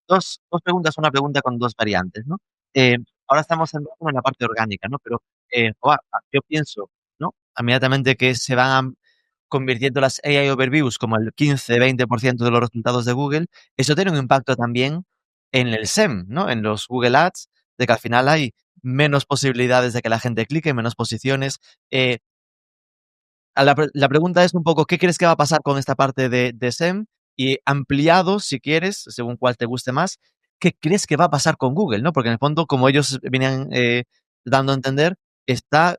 dos preguntas, una pregunta con dos variantes, ¿no? Ahora estamos centrados en la parte orgánica, ¿no? Pero yo pienso, ¿no? Inmediatamente que se van convirtiendo las AI Overviews como el 15-20% de los resultados de Google, eso tiene un impacto también en el SEM, ¿no? En los Google Ads, de que al final hay menos posibilidades de que la gente clique, menos posiciones. La pregunta es un poco, ¿qué crees que va a pasar con esta parte de SEM? Y ampliado, si quieres, según cuál te guste más, ¿qué crees que va a pasar con Google? ¿No? Porque en el fondo, como ellos venían dando a entender, está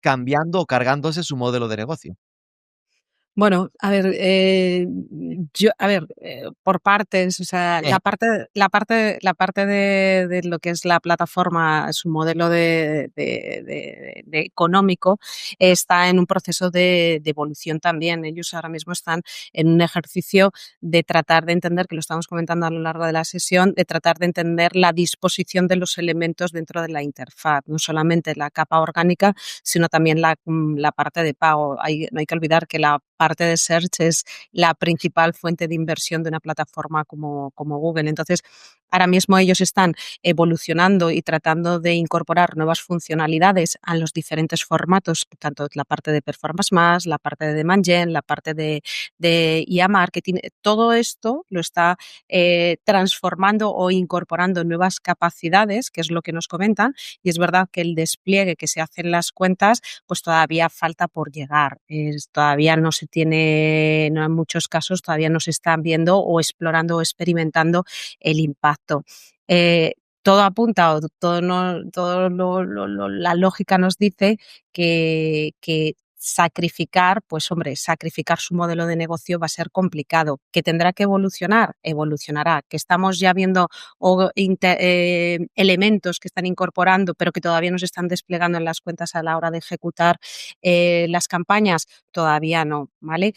cambiando o cargándose su modelo de negocio. Bueno, a ver, por partes, o sea, la parte de lo que es la plataforma, su modelo de económico, está en un proceso de evolución también. Ellos ahora mismo están en un ejercicio de tratar de entender, que lo estamos comentando a lo largo de la sesión, de tratar de entender la disposición de los elementos dentro de la interfaz, no solamente la capa orgánica, sino también la parte de pago. No hay que olvidar que la parte de search es la principal fuente de inversión de una plataforma como Google. Entonces, ahora mismo ellos están evolucionando y tratando de incorporar nuevas funcionalidades a los diferentes formatos, tanto la parte de Performance Max, la parte de Demand Gen, la parte de IA Marketing. Todo esto lo está transformando o incorporando nuevas capacidades, que es lo que nos comentan, y es verdad que el despliegue que se hace en las cuentas pues todavía falta por llegar. Todavía no se tiene, no en muchos casos todavía no se están viendo o explorando o experimentando el impacto. Todo apunta o la lógica nos dice que sacrificar, pues hombre, sacrificar su modelo de negocio va a ser complicado. ¿Que tendrá que evolucionar? Evolucionará. ¿Que estamos ya viendo elementos que están incorporando pero que todavía no se están desplegando en las cuentas a la hora de ejecutar las campañas? Todavía no, ¿vale?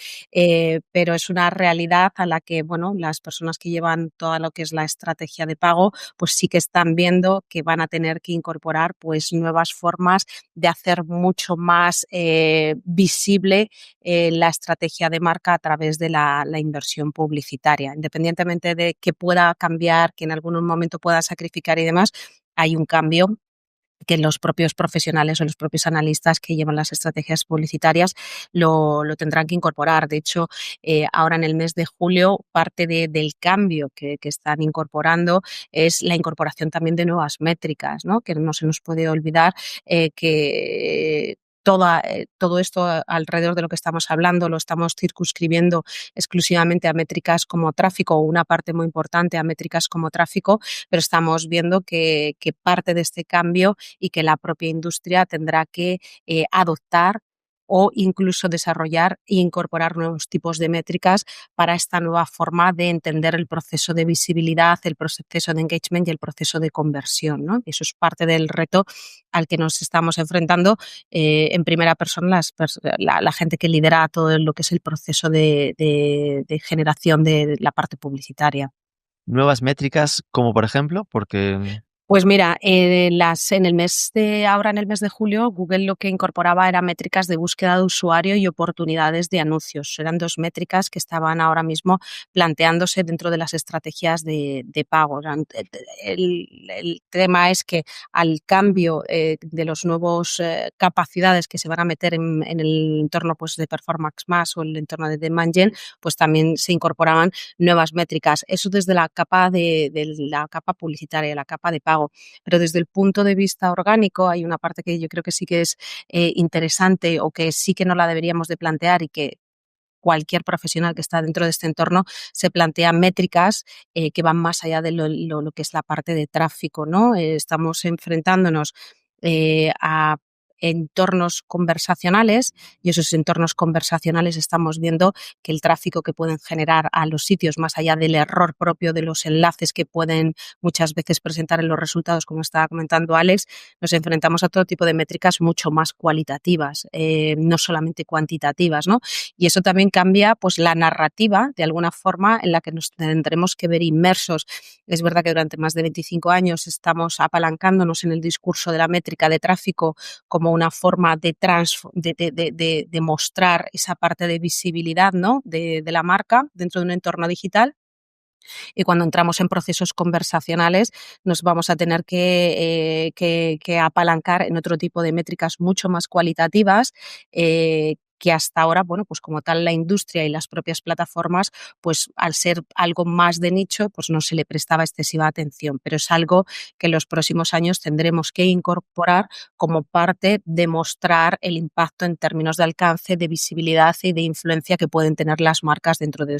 Pero es una realidad a la que, bueno, las personas que llevan todo lo que es la estrategia de pago, pues sí que están viendo que van a tener que incorporar pues nuevas formas de hacer mucho más visible la estrategia de marca a través de la inversión publicitaria. Independientemente de que pueda cambiar, que en algún momento pueda sacrificar y demás, hay un cambio que los propios profesionales o los propios analistas que llevan las estrategias publicitarias lo tendrán que incorporar. De hecho, ahora en el mes de julio, parte del cambio que están incorporando es la incorporación también de nuevas métricas, ¿no? Que no se nos puede olvidar que todo esto alrededor de lo que estamos hablando lo estamos circunscribiendo exclusivamente a métricas como tráfico, o una parte muy importante a métricas como tráfico, pero estamos viendo que parte de este cambio y que la propia industria tendrá que adoptar o incluso desarrollar e incorporar nuevos tipos de métricas para esta nueva forma de entender el proceso de visibilidad, el proceso de engagement y el proceso de conversión, ¿no? Eso es parte del reto al que nos estamos enfrentando en primera persona la gente que lidera todo lo que es el proceso de generación de la parte publicitaria. Nuevas métricas, como por ejemplo, porque... Pues mira, en el mes de julio, Google lo que incorporaba eran métricas de búsqueda de usuario y oportunidades de anuncios. Eran dos métricas que estaban ahora mismo planteándose dentro de las estrategias de pago. El tema es que al cambio de los nuevos capacidades que se van a meter en el entorno pues, de Performance Max o el entorno de Demand Gen, pues también se incorporaban nuevas métricas. Eso desde la capa de la capa publicitaria, la capa de pago. Pero desde el punto de vista orgánico hay una parte que yo creo que sí que es interesante o que sí que no la deberíamos de plantear y que cualquier profesional que está dentro de este entorno se plantea métricas que van más allá de lo que es la parte de tráfico, ¿no? Estamos enfrentándonos a entornos conversacionales, y esos entornos conversacionales estamos viendo que el tráfico que pueden generar a los sitios, más allá del error propio de los enlaces que pueden muchas veces presentar en los resultados, como estaba comentando Alex, nos enfrentamos a todo tipo de métricas mucho más cualitativas, no solamente cuantitativas, ¿no? Y eso también cambia pues la narrativa, de alguna forma, en la que nos tendremos que ver inmersos. Es verdad que durante más de 25 años estamos apalancándonos en el discurso de la métrica de tráfico como una forma de mostrar esa parte de visibilidad, ¿no? de la marca dentro de un entorno digital. Y cuando entramos en procesos conversacionales nos vamos a tener que apalancar en otro tipo de métricas mucho más cualitativas, que hasta ahora, bueno, pues como tal la industria y las propias plataformas, pues al ser algo más de nicho, pues no se le prestaba excesiva atención, pero es algo que en los próximos años tendremos que incorporar como parte de mostrar el impacto en términos de alcance, de visibilidad y de influencia que pueden tener las marcas dentro de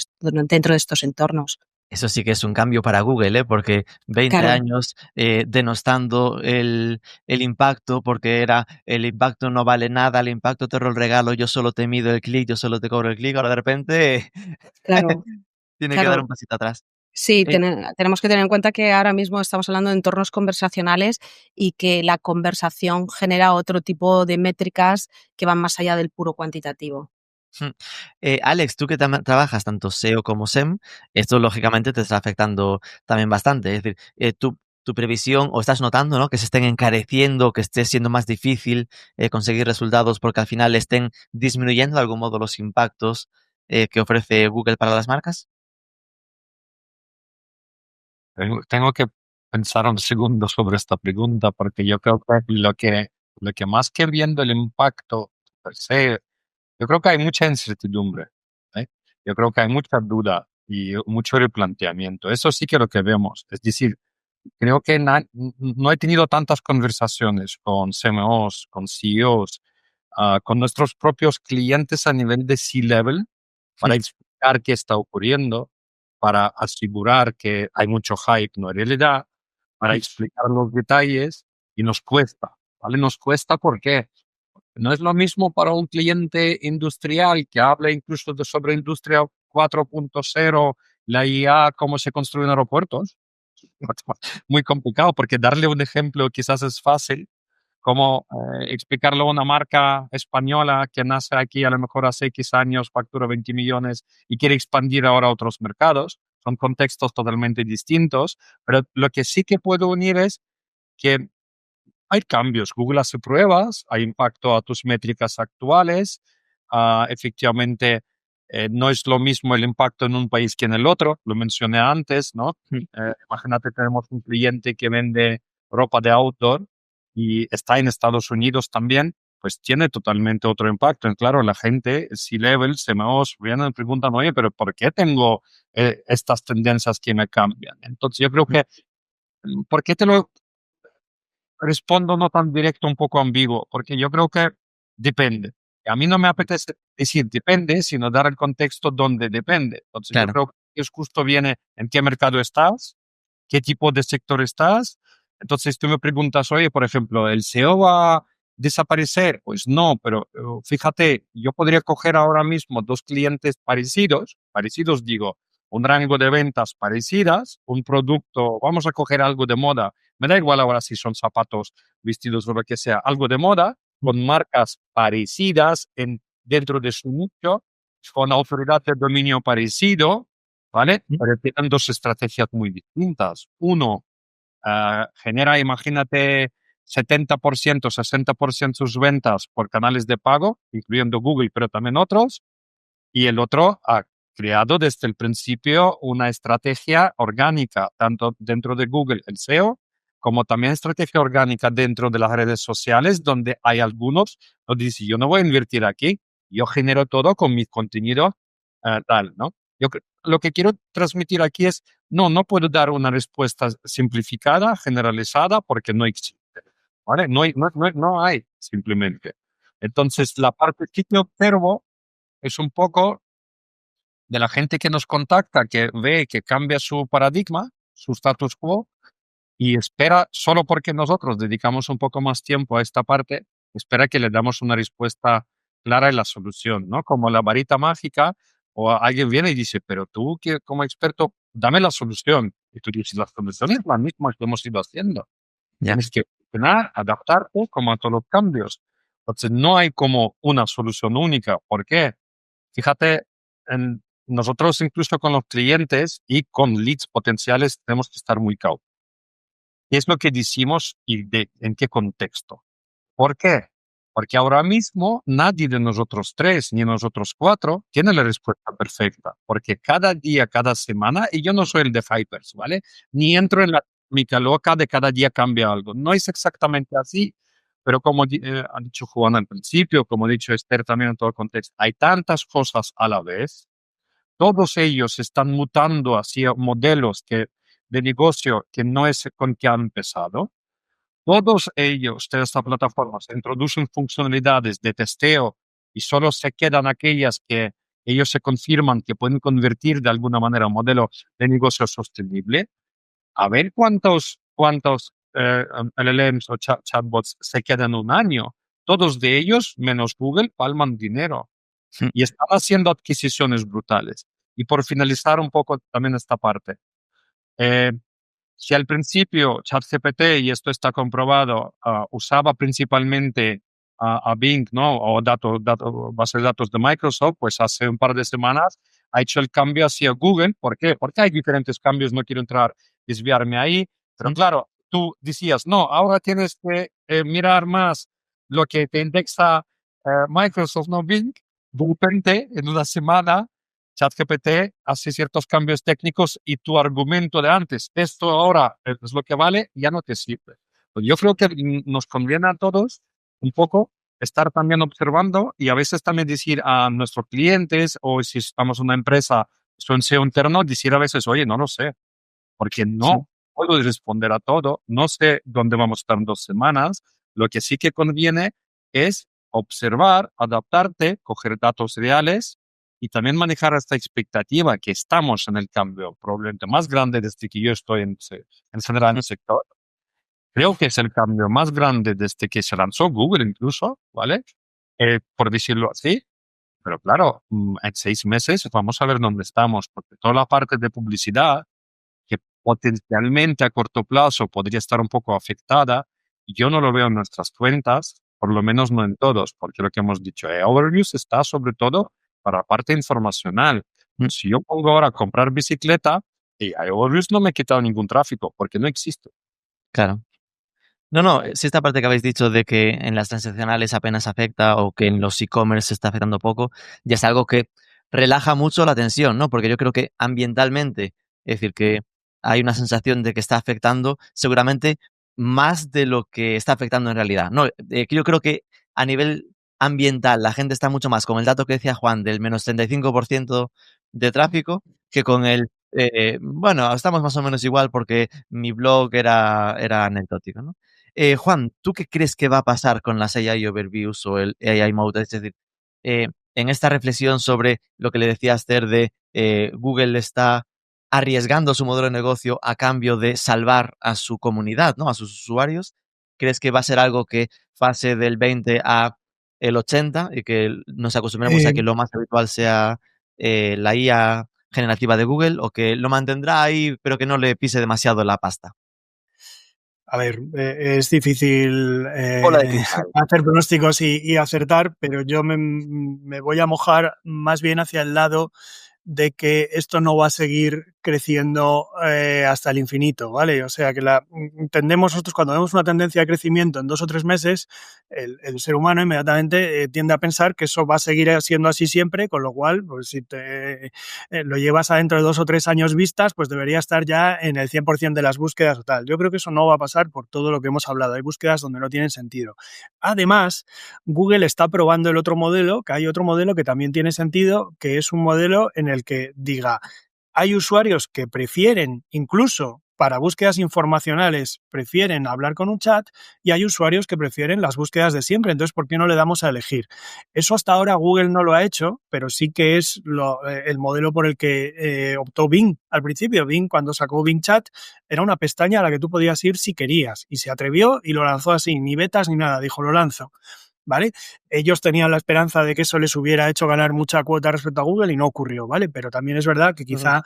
estos entornos. Eso sí que es un cambio para Google, porque 20 Claro. años denostando el impacto, porque era el impacto no vale nada, el impacto te lo regalo, yo solo te mido el clic, yo solo te cobro el clic, ahora de repente Claro, tiene que dar claro. un pasito atrás. Sí, Eh, tenemos que tener en cuenta que ahora mismo estamos hablando de entornos conversacionales y que la conversación genera otro tipo de métricas que van más allá del puro cuantitativo. Hmm. Alex, tú que trabajas tanto SEO como SEM, esto lógicamente te está afectando también bastante. Es decir, tu previsión, o estás notando, ¿no?, que se estén encareciendo, que esté siendo más difícil conseguir resultados porque al final estén disminuyendo de algún modo los impactos que ofrece Google para las marcas. Tengo que pensar un segundo sobre esta pregunta porque yo creo que lo que más que viendo el impacto per se, yo creo que hay mucha incertidumbre, ¿eh? Yo creo que hay mucha duda y mucho replanteamiento. Eso sí que lo que vemos. Es decir, creo que no he tenido tantas conversaciones con CMOs, con CEOs, con nuestros propios clientes a nivel de C-level para explicar qué está ocurriendo, para asegurar que hay mucho hype, no en realidad, para explicar los detalles y nos cuesta, ¿vale? Nos cuesta porque no es lo mismo para un cliente industrial que habla incluso sobre industria 4.0, la IA, cómo se construyen aeropuertos. Muy complicado porque darle un ejemplo quizás es fácil, como explicarlo a una marca española que nace aquí a lo mejor hace X años, factura 20 millones y quiere expandir ahora a otros mercados. Son contextos totalmente distintos, pero lo que sí que puedo unir es que hay cambios. Google hace pruebas, hay impacto a tus métricas actuales. Efectivamente, no es lo mismo el impacto en un país que en el otro. Lo mencioné antes, ¿no? Imagínate, tenemos un cliente que vende ropa de outdoor y está en Estados Unidos también, pues tiene totalmente otro impacto. Y claro, la gente, C-level, CMOs, vienen y preguntan, oye, pero ¿por qué tengo estas tendencias que me cambian? Entonces, yo creo que, ¿por qué te lo respondo no tan directo, un poco ambiguo? Porque yo creo que depende. A mí no me apetece decir depende, sino dar el contexto donde depende. Entonces, yo Claro. creo que es justo viene en qué mercado estás, qué tipo de sector estás. Entonces, tú me preguntas, oye, por ejemplo, ¿el SEO va a desaparecer? Pues no, pero fíjate, yo podría coger ahora mismo dos clientes parecidos digo, un rango de ventas parecidas, un producto, vamos a coger algo de moda, me da igual ahora si son zapatos, vestidos o lo que sea, algo de moda, con marcas parecidas dentro de su nicho, con autoridad de dominio parecido, ¿vale? Pero tienen dos estrategias muy distintas. Uno, genera, imagínate, 70%, 60% sus ventas por canales de pago, incluyendo Google, pero también otros, y el otro ha creado desde el principio una estrategia orgánica, tanto dentro de Google, el SEO, como también estrategia orgánica dentro de las redes sociales, donde hay algunos donde dicen, yo no voy a invertir aquí, yo genero todo con mi contenido tal, ¿no? Lo que quiero transmitir aquí es, no puedo dar una respuesta simplificada, generalizada, porque no existe, ¿vale? No hay, simplemente. Entonces, la parte que yo observo es un poco de la gente que nos contacta, que ve que cambia su paradigma, su status quo, y espera, solo porque nosotros dedicamos un poco más tiempo a esta parte, espera que le damos una respuesta clara y la solución, ¿no? Como la varita mágica, o alguien viene y dice, pero tú que como experto, dame la solución. Y tú dices, la solución es la misma que hemos ido haciendo. Ya. Tienes que funcionar, adaptarte como a todos los cambios. Entonces, no hay como una solución única. ¿Por qué? Fíjate, nosotros incluso con los clientes y con leads potenciales tenemos que estar muy cautos. ¿Qué es lo que decimos y en qué contexto? ¿Por qué? Porque ahora mismo nadie de nosotros tres ni nosotros cuatro tiene la respuesta perfecta. Porque cada día, cada semana, y yo no soy el de Vipers, ¿vale? Ni entro en la dinámica loca de cada día cambia algo. No es exactamente así, pero como ha dicho Juan al principio, como ha dicho Esther también en todo el contexto, hay tantas cosas a la vez. Todos ellos están mutando hacia modelos de negocio que no es con que han empezado. Todos ellos de estas plataformas introducen funcionalidades de testeo y solo se quedan aquellas que ellos se confirman que pueden convertir de alguna manera un modelo de negocio sostenible. A ver cuántos LLMs o chatbots se quedan un año. Todos de ellos, menos Google, palman dinero y están haciendo adquisiciones brutales. Y por finalizar un poco también esta parte. Si al principio ChatGPT, y esto está comprobado, usaba principalmente a Bing, ¿no? O base de datos de Microsoft, pues hace un par de semanas ha hecho el cambio hacia Google. ¿Por qué? Porque hay diferentes cambios, no quiero desviarme ahí. Pero claro, tú decías, no, ahora tienes que mirar más lo que te indexa Microsoft, no Bing. De repente, en una semana, ChatGPT hace ciertos cambios técnicos y tu argumento de antes, esto ahora es lo que vale, ya no te sirve. Pues yo creo que nos conviene a todos un poco estar también observando y a veces también decir a nuestros clientes o si estamos en una empresa, su SEO interno, decir a veces, oye, no lo sé, porque no puedo responder a todo, no sé dónde vamos a estar en 2 semanas. Lo que sí que conviene es observar, adaptarte, coger datos reales y también manejar esta expectativa que estamos en el cambio probablemente más grande desde que yo estoy en general en el sector. Creo que es el cambio más grande desde que se lanzó Google incluso, ¿vale? Por decirlo así. Pero claro, en 6 meses vamos a ver dónde estamos, porque toda la parte de publicidad que potencialmente a corto plazo podría estar un poco afectada, yo no lo veo en nuestras cuentas, por lo menos no en todos, porque lo que hemos dicho, Overviews está sobre todo para la parte informacional. Si yo pongo ahora a comprar bicicleta, y a Overviews no me he quitado ningún tráfico, porque no existe. Claro. No, sí, esta parte que habéis dicho de que en las transaccionales apenas afecta o que en los e-commerce se está afectando poco, ya es algo que relaja mucho la tensión, ¿no? Porque yo creo que ambientalmente, es decir, que hay una sensación de que está afectando seguramente más de lo que está afectando en realidad. No, yo creo que a nivel ambiental la gente está mucho más con el dato que decía Juan del menos 35% de tráfico que con el, bueno, estamos más o menos igual porque mi blog era anecdótico, ¿no? Juan, ¿tú qué crees que va a pasar con las AI Overviews o el AI Mode? Es decir, en esta reflexión sobre lo que le decía Esther de Google está arriesgando su modelo de negocio a cambio de salvar a su comunidad, ¿no? A sus usuarios, ¿crees que va a ser algo que pase del 20 a el 80 y que nos acostumbremos a que lo más habitual sea la IA generativa de Google o que lo mantendrá ahí pero que no le pise demasiado la pasta? A ver, es difícil hacer pronósticos y acertar, pero yo me voy a mojar más bien hacia el lado de que esto no va a seguir creciendo hasta el infinito, ¿vale? O sea, que entendemos nosotros cuando vemos una tendencia de crecimiento en 2 o 3 meses, el ser humano inmediatamente tiende a pensar que eso va a seguir siendo así siempre, con lo cual, pues si te lo llevas adentro de 2 o 3 años vistas, pues debería estar ya en el 100% de las búsquedas o tal. Yo creo que eso no va a pasar por todo lo que hemos hablado. Hay búsquedas donde no tienen sentido. Además, Google está probando el otro modelo, que hay otro modelo que también tiene sentido, que es un modelo en el que diga, hay usuarios que prefieren incluso para búsquedas informacionales prefieren hablar con un chat y hay usuarios que prefieren las búsquedas de siempre. Entonces, ¿por qué no le damos a elegir? Eso hasta ahora Google no lo ha hecho, pero sí que es el modelo por el que optó Bing al principio. Bing, cuando sacó Bing Chat, era una pestaña a la que tú podías ir si querías y se atrevió y lo lanzó así, ni betas ni nada, dijo, lo lanzo. ¿Vale? Ellos tenían la esperanza de que eso les hubiera hecho ganar mucha cuota respecto a Google y no ocurrió, ¿vale? Pero también es verdad que quizá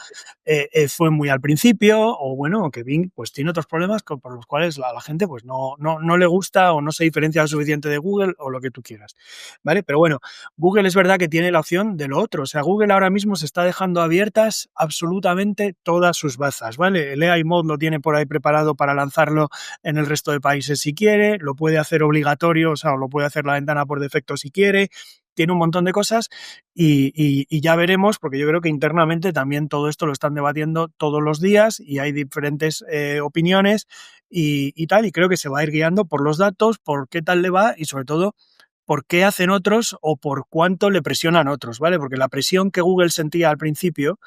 fue muy al principio o bueno, que Bing pues tiene otros problemas por los cuales a la gente pues no le gusta o no se diferencia lo suficiente de Google o lo que tú quieras, ¿vale? Pero bueno, Google es verdad que tiene la opción de lo otro, o sea, Google ahora mismo se está dejando abiertas absolutamente todas sus bazas, ¿vale? El AI Mode lo tiene por ahí preparado para lanzarlo en el resto de países si quiere, lo puede hacer obligatorio, o sea, lo puede hacer la ventana por defecto si quiere, tiene un montón de cosas y ya veremos, porque yo creo que internamente también todo esto lo están debatiendo todos los días y hay diferentes opiniones y tal, y creo que se va a ir guiando por los datos, por qué tal le va y sobre todo por qué hacen otros o por cuánto le presionan otros, ¿vale? Porque la presión que Google sentía al principio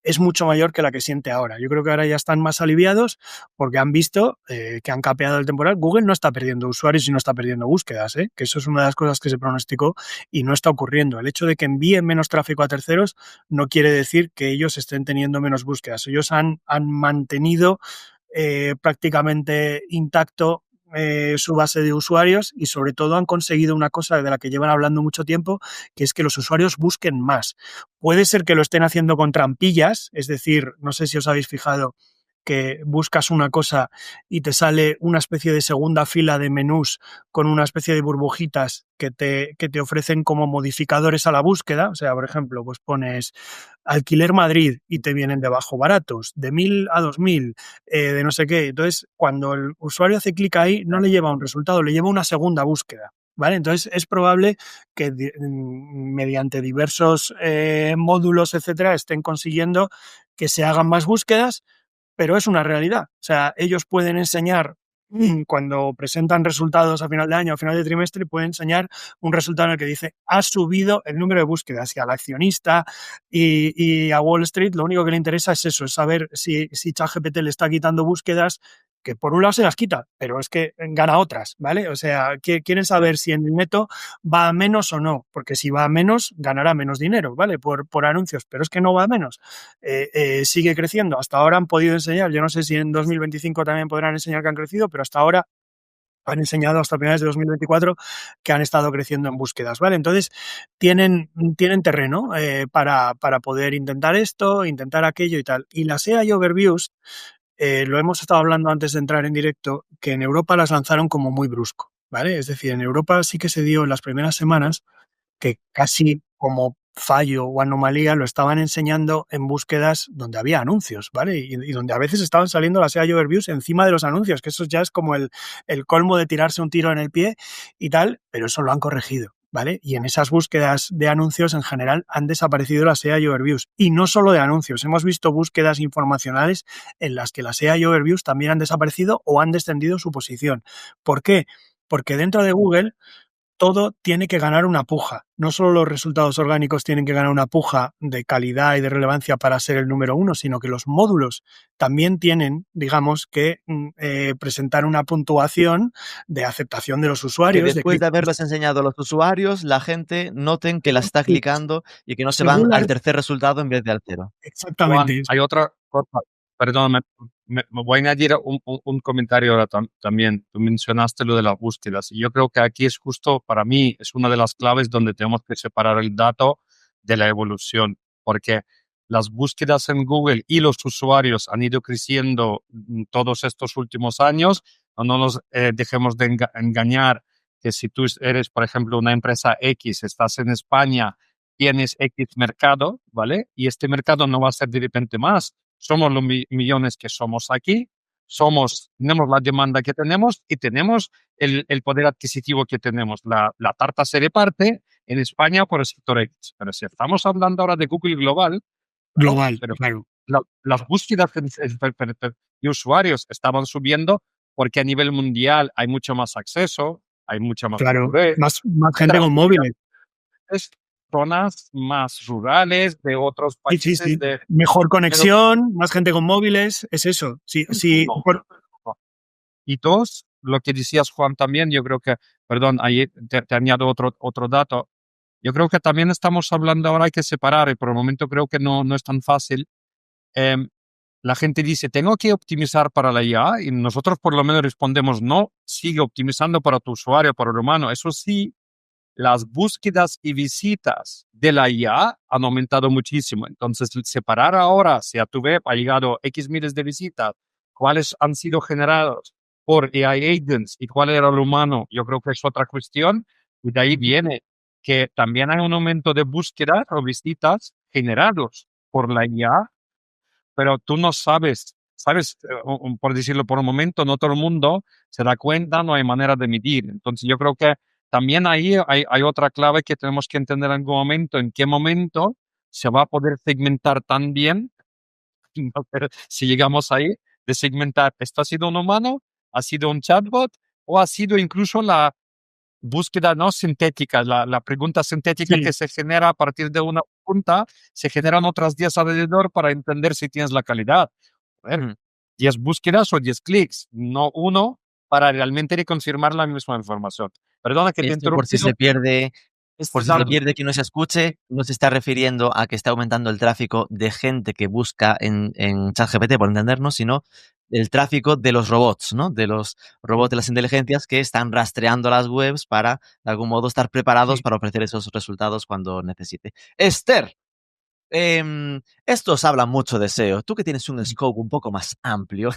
es mucho mayor que la que siente ahora. Yo creo que ahora ya están más aliviados porque han visto que han capeado el temporal. Google no está perdiendo usuarios y no está perdiendo búsquedas, que eso es una de las cosas que se pronosticó y no está ocurriendo. El hecho de que envíen menos tráfico a terceros no quiere decir que ellos estén teniendo menos búsquedas. Ellos han mantenido prácticamente intacto su base de usuarios y sobre todo han conseguido una cosa de la que llevan hablando mucho tiempo, que es que los usuarios busquen más. Puede ser que lo estén haciendo con trampillas, es decir, no sé si os habéis fijado que buscas una cosa y te sale una especie de segunda fila de menús con una especie de burbujitas que te ofrecen como modificadores a la búsqueda. O sea, por ejemplo, pues pones alquiler Madrid y te vienen debajo baratos, de 1.000 a 2.000, de no sé qué. Entonces, cuando el usuario hace clic ahí, no le lleva un resultado, le lleva una segunda búsqueda. ¿Vale? Entonces es probable que mediante diversos módulos, etcétera, estén consiguiendo que se hagan más búsquedas, pero es una realidad. O sea, ellos pueden enseñar, cuando presentan resultados a final de año, a final de trimestre, pueden enseñar un resultado en el que dice, ha subido el número de búsquedas, y al accionista y a Wall Street lo único que le interesa es eso, es saber si ChatGPT le está quitando búsquedas, que por un lado se las quita, pero es que gana otras, ¿vale? O sea, quieren saber si en el neto va a menos o no, porque si va a menos, ganará menos dinero, ¿vale? Por anuncios, pero es que no va a menos. Sigue creciendo. Hasta ahora han podido enseñar, yo no sé si en 2025 también podrán enseñar que han crecido, pero hasta ahora han enseñado hasta finales de 2024 que han estado creciendo en búsquedas, ¿vale? Entonces, tienen terreno para poder intentar esto, intentar aquello y tal. Y las AI Overviews, lo hemos estado hablando antes de entrar en directo, que en Europa las lanzaron como muy brusco, ¿vale? Es decir, en Europa sí que se dio en las primeras semanas que casi como fallo o anomalía lo estaban enseñando en búsquedas donde había anuncios, ¿vale? Y donde a veces estaban saliendo las AI Overviews encima de los anuncios, que eso ya es como el colmo de tirarse un tiro en el pie y tal, pero eso lo han corregido, ¿vale? Y en esas búsquedas de anuncios en general han desaparecido las AI Overviews. Y no solo de anuncios, hemos visto búsquedas informacionales en las que las AI Overviews también han desaparecido o han descendido su posición. ¿Por qué? Porque dentro de Google todo tiene que ganar una puja. No solo los resultados orgánicos tienen que ganar una puja de calidad y de relevancia para ser el número uno, sino que los módulos también tienen, digamos, que presentar una puntuación de aceptación de los usuarios. Que después de haberles enseñado a los usuarios, la gente noten que la está clicando y que no se van al tercer resultado en vez de al cero. Exactamente. Juan, hay otra cosa. Perdón, me voy a añadir un comentario ahora también. Tú mencionaste lo de las búsquedas. Y yo creo que aquí es justo, para mí, es una de las claves donde tenemos que separar el dato de la evolución. Porque las búsquedas en Google y los usuarios han ido creciendo todos estos últimos años. No nos dejemos de engañar que si tú eres, por ejemplo, una empresa X, estás en España, tienes X mercado, ¿vale? Y este mercado no va a ser de repente más. Somos los millones que somos aquí, tenemos la demanda que tenemos y tenemos el poder adquisitivo que tenemos. La tarta se reparte en España por el sector X. Pero si estamos hablando ahora de Google global, pero claro. Las búsquedas de usuarios estaban subiendo porque a nivel mundial hay mucho más acceso, hay mucha más Claro, fluidez, más gente con móviles. zonas más rurales, de otros Sí, países, sí. de... Mejor Pero conexión, más gente con móviles, es eso. Sí, no. Y dos, lo que decías, Juan, también, yo creo que, perdón, ahí te añado otro dato. Yo creo que también estamos hablando ahora, hay que separar, y por el momento creo que no es tan fácil. Em, la gente dice, tengo que optimizar para la IA, y nosotros por lo menos respondemos, no, sigue optimizando para tu usuario, para el humano. Eso sí, las búsquedas y visitas de la IA han aumentado muchísimo. Entonces, separar ahora, si a tu web ha llegado X miles de visitas, cuáles han sido generados por AI agents y cuál era el humano, yo creo que es otra cuestión. Y de ahí viene que también hay un aumento de búsquedas o visitas generados por la IA, pero tú no sabes, por decirlo por un momento, no todo el mundo se da cuenta, no hay manera de medir. Entonces yo creo que también ahí hay otra clave que tenemos que entender en algún momento, en qué momento se va a poder segmentar tan bien, ¿no? Pero si llegamos ahí, de segmentar, ¿esto ha sido un humano? ¿Ha sido un chatbot? ¿O ha sido incluso la búsqueda no sintética, la pregunta sintética sí. que se genera a partir de una pregunta, se generan otras 10 alrededor para entender si tienes la calidad? A ver, Ujú. 10 búsquedas o 10 clics, no uno para realmente confirmar la misma información. Perdona que te he Esto por si interrumpido. se pierde, Este por si se dato, pierde que no se escuche, no se está refiriendo a que está aumentando el tráfico de gente que busca en ChatGPT, por entendernos, sino el tráfico de los robots, ¿no? De los robots de las inteligencias que están rastreando las webs para, de algún modo, estar preparados Sí. para ofrecer esos resultados cuando necesite. Esther, esto os habla mucho de SEO. Tú que tienes un scope un poco más amplio,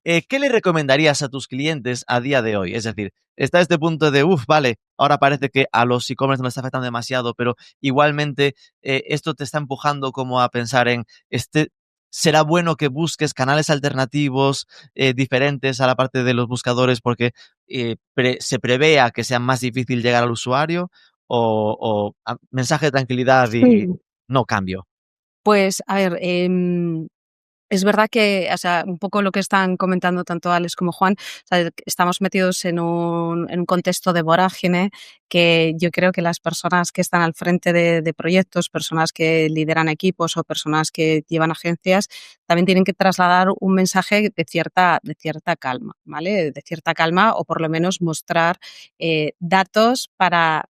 ¿qué le recomendarías a tus clientes a día de hoy? Es decir, está este punto de, vale, ahora parece que a los e-commerce no les está afectando demasiado, pero igualmente esto te está empujando como a pensar en, será bueno que busques canales alternativos diferentes a la parte de los buscadores porque se prevea que sea más difícil llegar al usuario o mensaje de tranquilidad y Sí. no cambio. Pues, a ver, es verdad que, o sea, un poco lo que están comentando tanto Alex como Juan, o sea, estamos metidos en un contexto de vorágine que yo creo que las personas que están al frente de proyectos, personas que lideran equipos o personas que llevan agencias, también tienen que trasladar un mensaje de cierta calma, ¿vale? De cierta calma o por lo menos mostrar datos para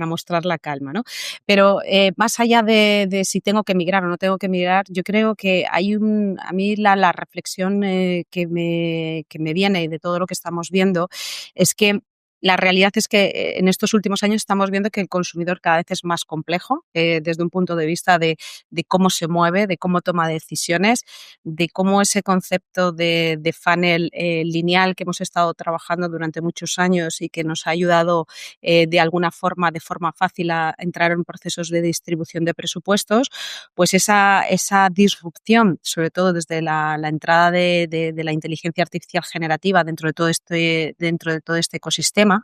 mostrar la calma, ¿no? Pero más allá de si tengo que migrar o no tengo que migrar, yo creo que a mí la reflexión que me viene de todo lo que estamos viendo es que la realidad es que en estos últimos años estamos viendo que el consumidor cada vez es más complejo desde un punto de vista de cómo se mueve, de cómo toma decisiones, de cómo ese concepto de funnel lineal que hemos estado trabajando durante muchos años y que nos ha ayudado de alguna forma, de forma fácil a entrar en procesos de distribución de presupuestos, pues esa disrupción, sobre todo desde la entrada de la inteligencia artificial generativa dentro de todo este ecosistema,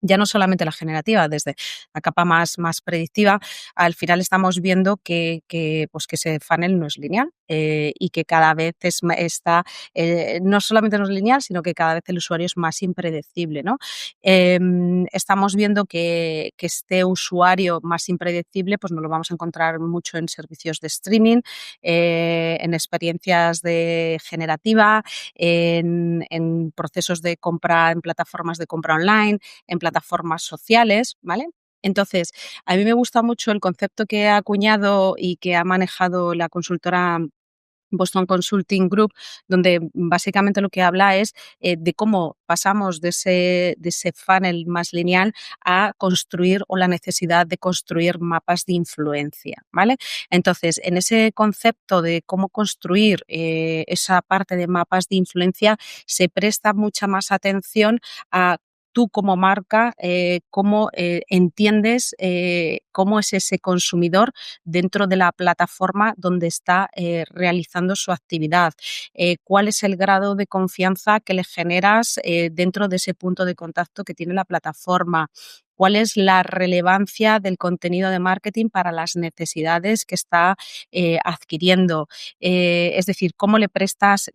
ya no solamente la generativa, desde la capa más predictiva, al final estamos viendo pues que ese funnel no es lineal y que cada vez está, no solamente no es lineal, sino que cada vez el usuario es más impredecible, ¿no? Estamos viendo que este usuario más impredecible pues nos lo vamos a encontrar mucho en servicios de streaming, en experiencias de generativa, en procesos de compra, en plataformas de compra online, en plataformas sociales, ¿vale? Entonces, a mí me gusta mucho el concepto que ha acuñado y que ha manejado la consultora Boston Consulting Group, donde básicamente lo que habla es de cómo pasamos de ese funnel más lineal a construir o la necesidad de construir mapas de influencia, ¿vale? Entonces, en ese concepto de cómo construir esa parte de mapas de influencia, se presta mucha más atención a tú como marca, cómo entiendes cómo es ese consumidor dentro de la plataforma donde está realizando su actividad, cuál es el grado de confianza que le generas dentro de ese punto de contacto que tiene la plataforma, cuál es la relevancia del contenido de marketing para las necesidades que está adquiriendo. Es decir, cómo le prestas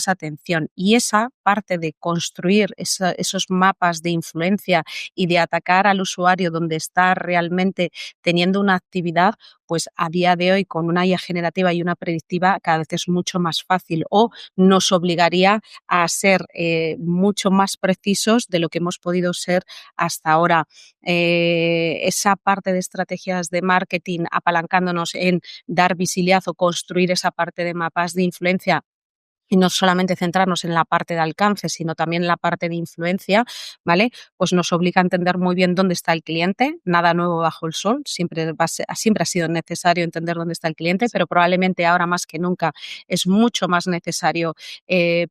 atención. Y esa parte de construir esos mapas de influencia y de atacar al usuario donde está realmente teniendo una actividad, pues a día de hoy con una IA generativa y una predictiva cada vez es mucho más fácil, o nos obligaría a ser mucho más precisos de lo que hemos podido ser hasta ahora. Esa parte de estrategias de marketing apalancándonos en dar visibilidad o construir esa parte de mapas de influencia, y no solamente centrarnos en la parte de alcance, sino también en la parte de influencia, ¿vale? Pues nos obliga a entender muy bien dónde está el cliente, nada nuevo bajo el sol, siempre ha sido necesario entender dónde está el cliente, pero probablemente ahora más que nunca es mucho más necesario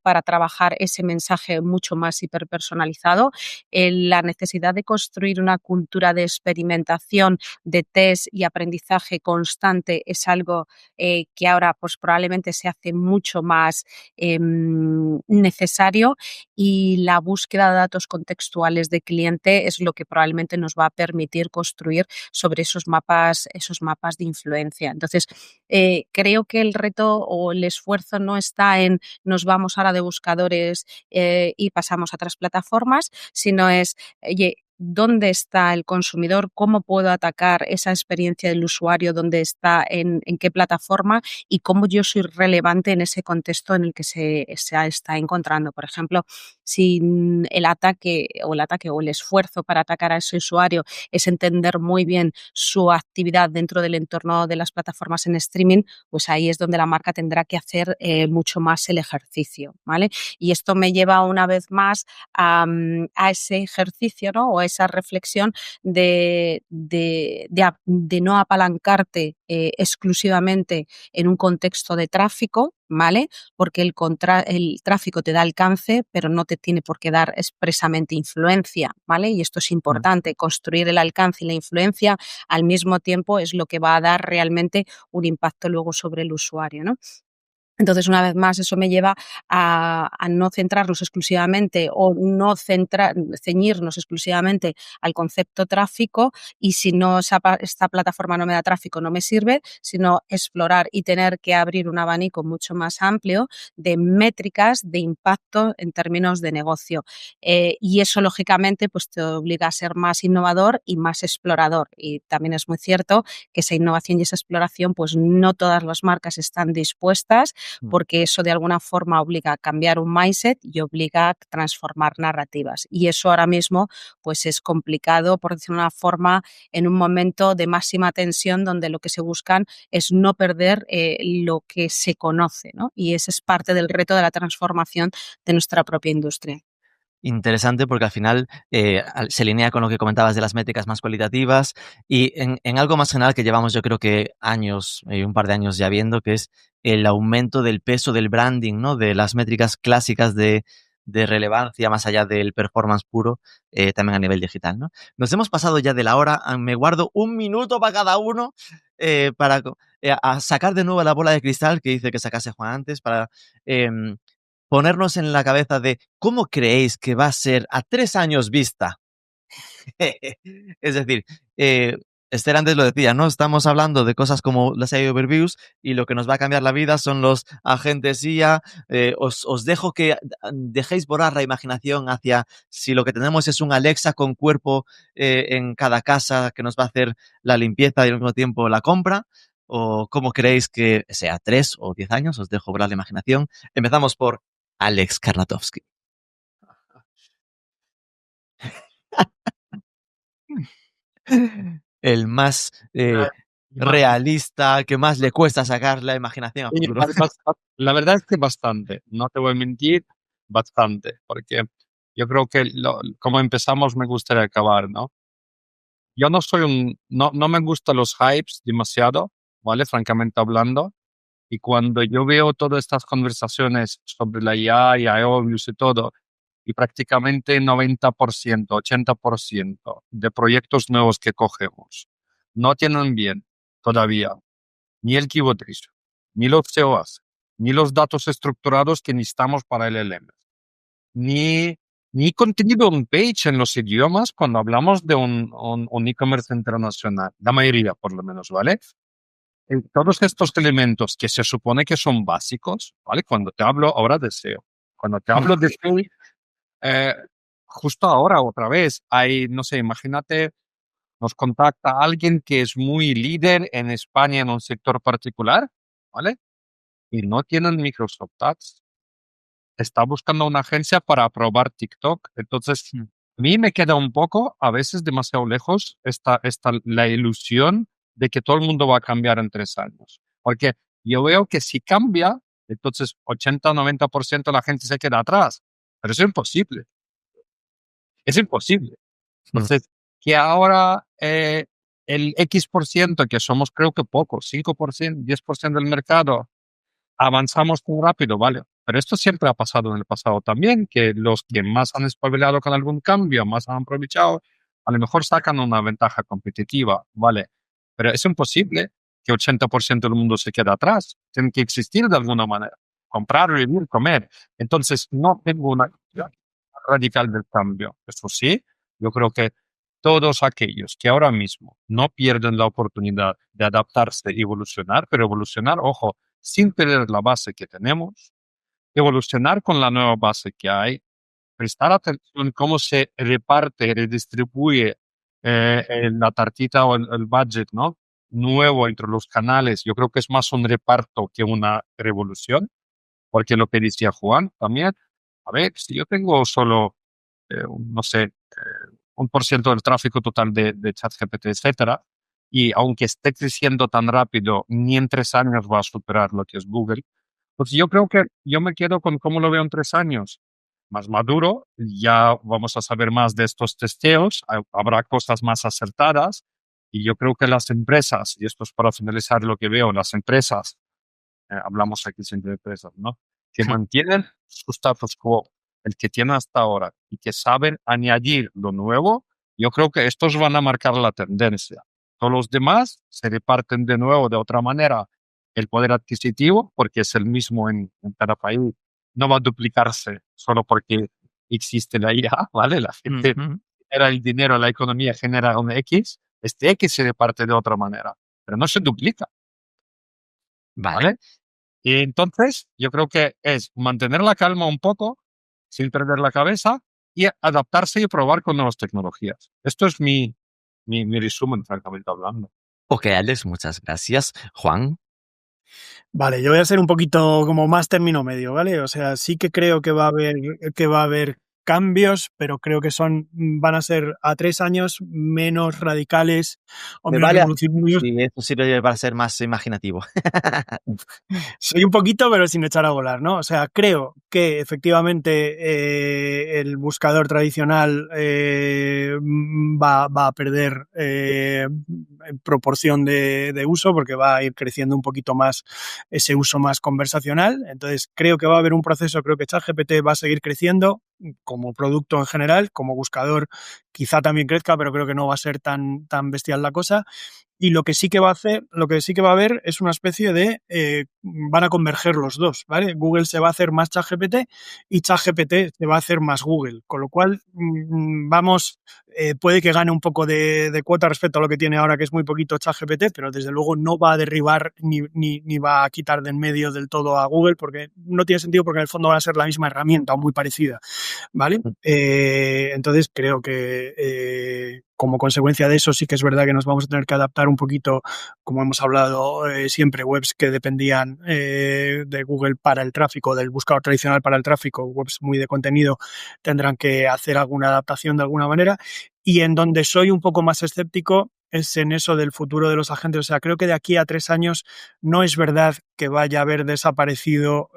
para trabajar ese mensaje mucho más hiperpersonalizado. La necesidad de construir una cultura de experimentación, de test y aprendizaje constante es algo que ahora pues probablemente se hace mucho más necesario, y la búsqueda de datos contextuales de cliente es lo que probablemente nos va a permitir construir sobre esos mapas de influencia. Entonces, creo que el reto o el esfuerzo no está en nos vamos ahora de buscadores y pasamos a otras plataformas, sino es, oye, ¿dónde está el consumidor? ¿Cómo puedo atacar esa experiencia del usuario? ¿Dónde está? ¿En qué plataforma? Y cómo yo soy relevante en ese contexto en el que se está encontrando. Por ejemplo, si el ataque o el esfuerzo para atacar a ese usuario es entender muy bien su actividad dentro del entorno de las plataformas en streaming, pues ahí es donde la marca tendrá que hacer mucho más el ejercicio, ¿vale? Y esto me lleva una vez más a ese ejercicio, ¿no? O a esa reflexión de no apalancarte exclusivamente en un contexto de tráfico, ¿vale? Porque el tráfico te da alcance, pero no te tiene por qué dar expresamente influencia, ¿vale? Y esto es importante, construir el alcance y la influencia al mismo tiempo es lo que va a dar realmente un impacto luego sobre el usuario, ¿no? Entonces, una vez más, eso me lleva a no centrarnos exclusivamente o no ceñirnos exclusivamente al concepto tráfico, y si no esta plataforma no me da tráfico, no me sirve, sino explorar y tener que abrir un abanico mucho más amplio de métricas de impacto en términos de negocio. Y eso, lógicamente, pues te obliga a ser más innovador y más explorador. Y también es muy cierto que esa innovación y esa exploración, pues no todas las marcas están dispuestas, porque eso de alguna forma obliga a cambiar un mindset y obliga a transformar narrativas. Y eso ahora mismo pues es complicado, por decirlo de una forma, en un momento de máxima tensión donde lo que se buscan es no perder lo que se conoce, ¿no? Y ese es parte del reto de la transformación de nuestra propia industria. Interesante porque al final se alinea con lo que comentabas de las métricas más cualitativas y en algo más general que llevamos yo creo que años, un par de años ya viendo, que es el aumento del peso del branding, ¿no? De las métricas clásicas de relevancia más allá del performance puro, también a nivel digital, ¿no? Nos hemos pasado ya de la hora, me guardo 1 minuto para cada uno para a sacar de nuevo la bola de cristal que dice que sacase Juan antes para ponernos en la cabeza de cómo creéis que va a ser a 3 años vista. Es decir, Esther antes lo decía, ¿no? Estamos hablando de cosas como las AI Overviews y lo que nos va a cambiar la vida son los agentes IA. Os dejo que dejéis volar la imaginación hacia si lo que tenemos es un Alexa con cuerpo en cada casa que nos va a hacer la limpieza y al mismo tiempo la compra. ¿O cómo creéis que sea 3 o 10 años? Os dejo volar la imaginación. Empezamos por Alex Karnatowski. El más realista, que más le cuesta sacar la imaginación a futuro. La verdad es que bastante, no te voy a mentir, bastante, porque yo creo que como empezamos me gustaría acabar, ¿no? Yo no me gustan los hypes demasiado, ¿vale? Francamente hablando. Y cuando yo veo todas estas conversaciones sobre la IA y iOverviews y todo, y prácticamente 90%, 80% de proyectos nuevos que cogemos no tienen bien todavía ni el keyword ratio, ni los COAs, ni los datos estructurados que necesitamos para el LLM, ni ni contenido on-page en los idiomas cuando hablamos de un e-commerce internacional, la mayoría por lo menos, ¿vale? Todos estos elementos que se supone que son básicos, ¿vale? Cuando te hablo ahora de SEO, cuando te hablo de SEO, justo ahora otra vez hay, no sé, imagínate, nos contacta alguien que es muy líder en España en un sector particular, ¿vale? Y no tienen Microsoft Ads. Está buscando una agencia para aprobar TikTok. Entonces, a mí me queda un poco, a veces demasiado lejos, la ilusión de que todo el mundo va a cambiar en 3 años. Porque yo veo que si cambia, entonces 80 o 90% de la gente se queda atrás. Pero es imposible. Es imposible. Entonces, que ahora el X%, que somos creo que pocos, 5%, 10% del mercado, avanzamos muy rápido, ¿vale? Pero esto siempre ha pasado en el pasado también, que los que más han espabilado con algún cambio, más han aprovechado, a lo mejor sacan una ventaja competitiva, ¿vale? Pero es imposible que 80% del mundo se quede atrás. Tienen que existir de alguna manera. Comprar, vivir, comer. Entonces, no tengo una idea radical del cambio. Eso sí, yo creo que todos aquellos que ahora mismo no pierden la oportunidad de adaptarse y evolucionar, pero evolucionar, ojo, sin perder la base que tenemos, evolucionar con la nueva base que hay, prestar atención en cómo se reparte y redistribuye la tartita o el budget, ¿no? Nuevo entre los canales. Yo creo que es más un reparto que una revolución, porque lo que decía Juan también, a ver, si yo tengo solo, no sé, 1% del tráfico total de ChatGPT, etcétera, y aunque esté creciendo tan rápido, ni en 3 años va a superar lo que es Google. Pues yo creo que yo me quedo con cómo lo veo en 3 años. Más maduro, ya vamos a saber más de estos testeos, habrá cosas más acertadas, y yo creo que las empresas, y esto es para finalizar lo que veo, las empresas, hablamos aquí siempre de empresas, ¿no? Que mantienen su status quo, el que tienen hasta ahora, y que saben añadir lo nuevo, yo creo que estos van a marcar la tendencia. Todos los demás se reparten de nuevo de otra manera el poder adquisitivo, porque es el mismo en cada país. No va a duplicarse solo porque existe la IA, ¿vale? La gente genera el dinero, la economía genera un X, este X se reparte de otra manera, pero no se duplica, ¿vale? Y entonces, yo creo que es mantener la calma un poco, sin perder la cabeza, y adaptarse y probar con nuevas tecnologías. Esto es mi resumen, francamente hablando. Ok, Alex, muchas gracias. Juan. Vale, yo voy a ser un poquito como más término medio, ¿vale? O sea, sí que creo que va a haber cambios, pero creo que van a ser a 3 años menos radicales o menos revolucionarios. Sí, eso sirve para ser más imaginativo. Soy un poquito, pero sin echar a volar, ¿no? O sea, creo que efectivamente el buscador tradicional va a perder proporción de uso porque va a ir creciendo un poquito más ese uso más conversacional. Entonces, creo que va a haber un proceso, creo que ChatGPT va a seguir creciendo como producto en general, como buscador quizá también crezca, pero creo que no va a ser tan bestial la cosa. Y lo que sí que va a haber es una especie de van a converger los dos, ¿vale? Google se va a hacer más ChatGPT y ChatGPT se va a hacer más Google, con lo cual puede que gane un poco de cuota respecto a lo que tiene ahora, que es muy poquito ChatGPT, pero desde luego no va a derribar ni va a quitar de en medio del todo a Google, porque no tiene sentido, porque en el fondo van a ser la misma herramienta o muy parecida, ¿vale? Entonces creo que como consecuencia de eso sí que es verdad que nos vamos a tener que adaptar un poquito, como hemos hablado siempre, webs que dependían de Google para el tráfico, del buscador tradicional para el tráfico, webs muy de contenido, tendrán que hacer alguna adaptación de alguna manera. Y en donde soy un poco más escéptico es en eso del futuro de los agentes. O sea, creo que de aquí a 3 años no es verdad que vaya a haber desaparecido,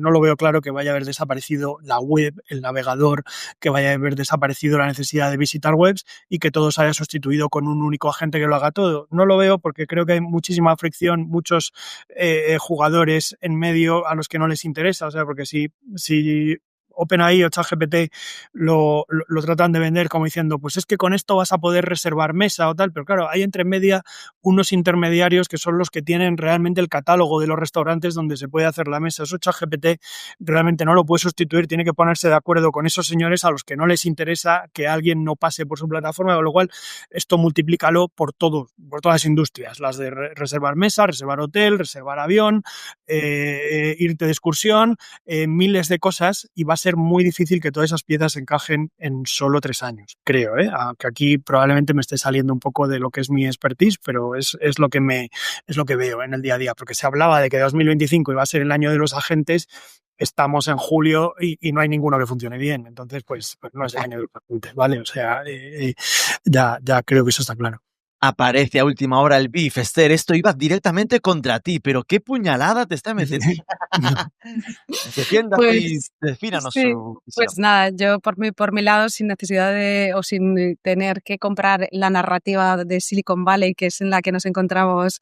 no lo veo claro que vaya a haber desaparecido la web, el navegador, que vaya a haber desaparecido la necesidad de visitar webs y que todo se haya sustituido con un único agente que lo haga todo. No lo veo porque creo que hay muchísima fricción, muchos jugadores en medio a los que no les interesa. O sea, porque si OpenAI o ChatGPT lo tratan de vender como diciendo, pues es que con esto vas a poder reservar mesa o tal, pero claro, hay entre media unos intermediarios que son los que tienen realmente el catálogo de los restaurantes donde se puede hacer la mesa. Eso ChatGPT realmente no lo puede sustituir, tiene que ponerse de acuerdo con esos señores a los que no les interesa que alguien no pase por su plataforma, con lo cual esto multiplícalo por todas las industrias, las de reservar mesa, reservar hotel, reservar avión, irte de excursión, miles de cosas, y va a ser muy difícil que todas esas piezas encajen en solo 3 años, creo, aunque aquí probablemente me esté saliendo un poco de lo que es mi expertise, pero es lo que veo en el día a día, porque se hablaba de que 2025 iba a ser el año de los agentes. Estamos en julio y no hay ninguno que funcione bien. Entonces, pues no es el año de los agentes, ¿vale? O sea, ya creo que eso está claro. Aparece a última hora el BIF, Esther, esto iba directamente contra ti, pero qué puñalada te está metiendo. Defiéndase y defínanos sí, su visión. pues nada, yo por mi lado, sin necesidad o sin tener que comprar la narrativa de Silicon Valley, que es en la que nos encontramos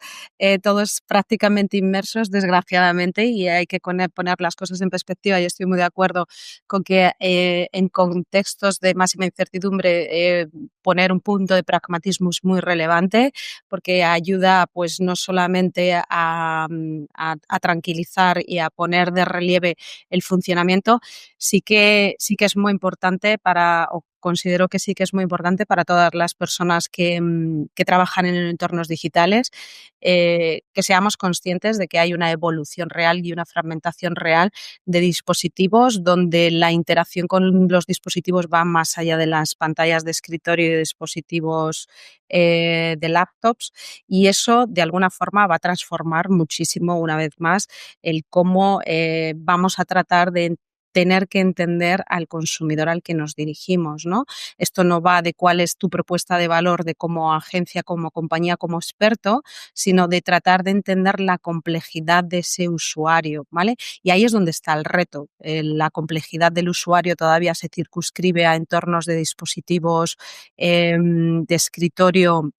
todos prácticamente inmersos, desgraciadamente, y hay que poner las cosas en perspectiva. Y estoy muy de acuerdo con que en contextos de máxima incertidumbre poner un punto de pragmatismo es muy relevante, porque ayuda pues no solamente a tranquilizar y a poner de relieve el funcionamiento, sí que es muy importante considero que sí que es muy importante para todas las personas que trabajan en entornos digitales, que seamos conscientes de que hay una evolución real y una fragmentación real de dispositivos, donde la interacción con los dispositivos va más allá de las pantallas de escritorio y de dispositivos de laptops, y eso de alguna forma va a transformar muchísimo, una vez más, el cómo vamos a tratar de tener que entender al consumidor al que nos dirigimos, ¿no? Esto no va de cuál es tu propuesta de valor de como agencia, como compañía, como experto, sino de tratar de entender la complejidad de ese usuario, ¿vale? Y ahí es donde está el reto. La complejidad del usuario todavía se circunscribe a entornos de dispositivos de escritorio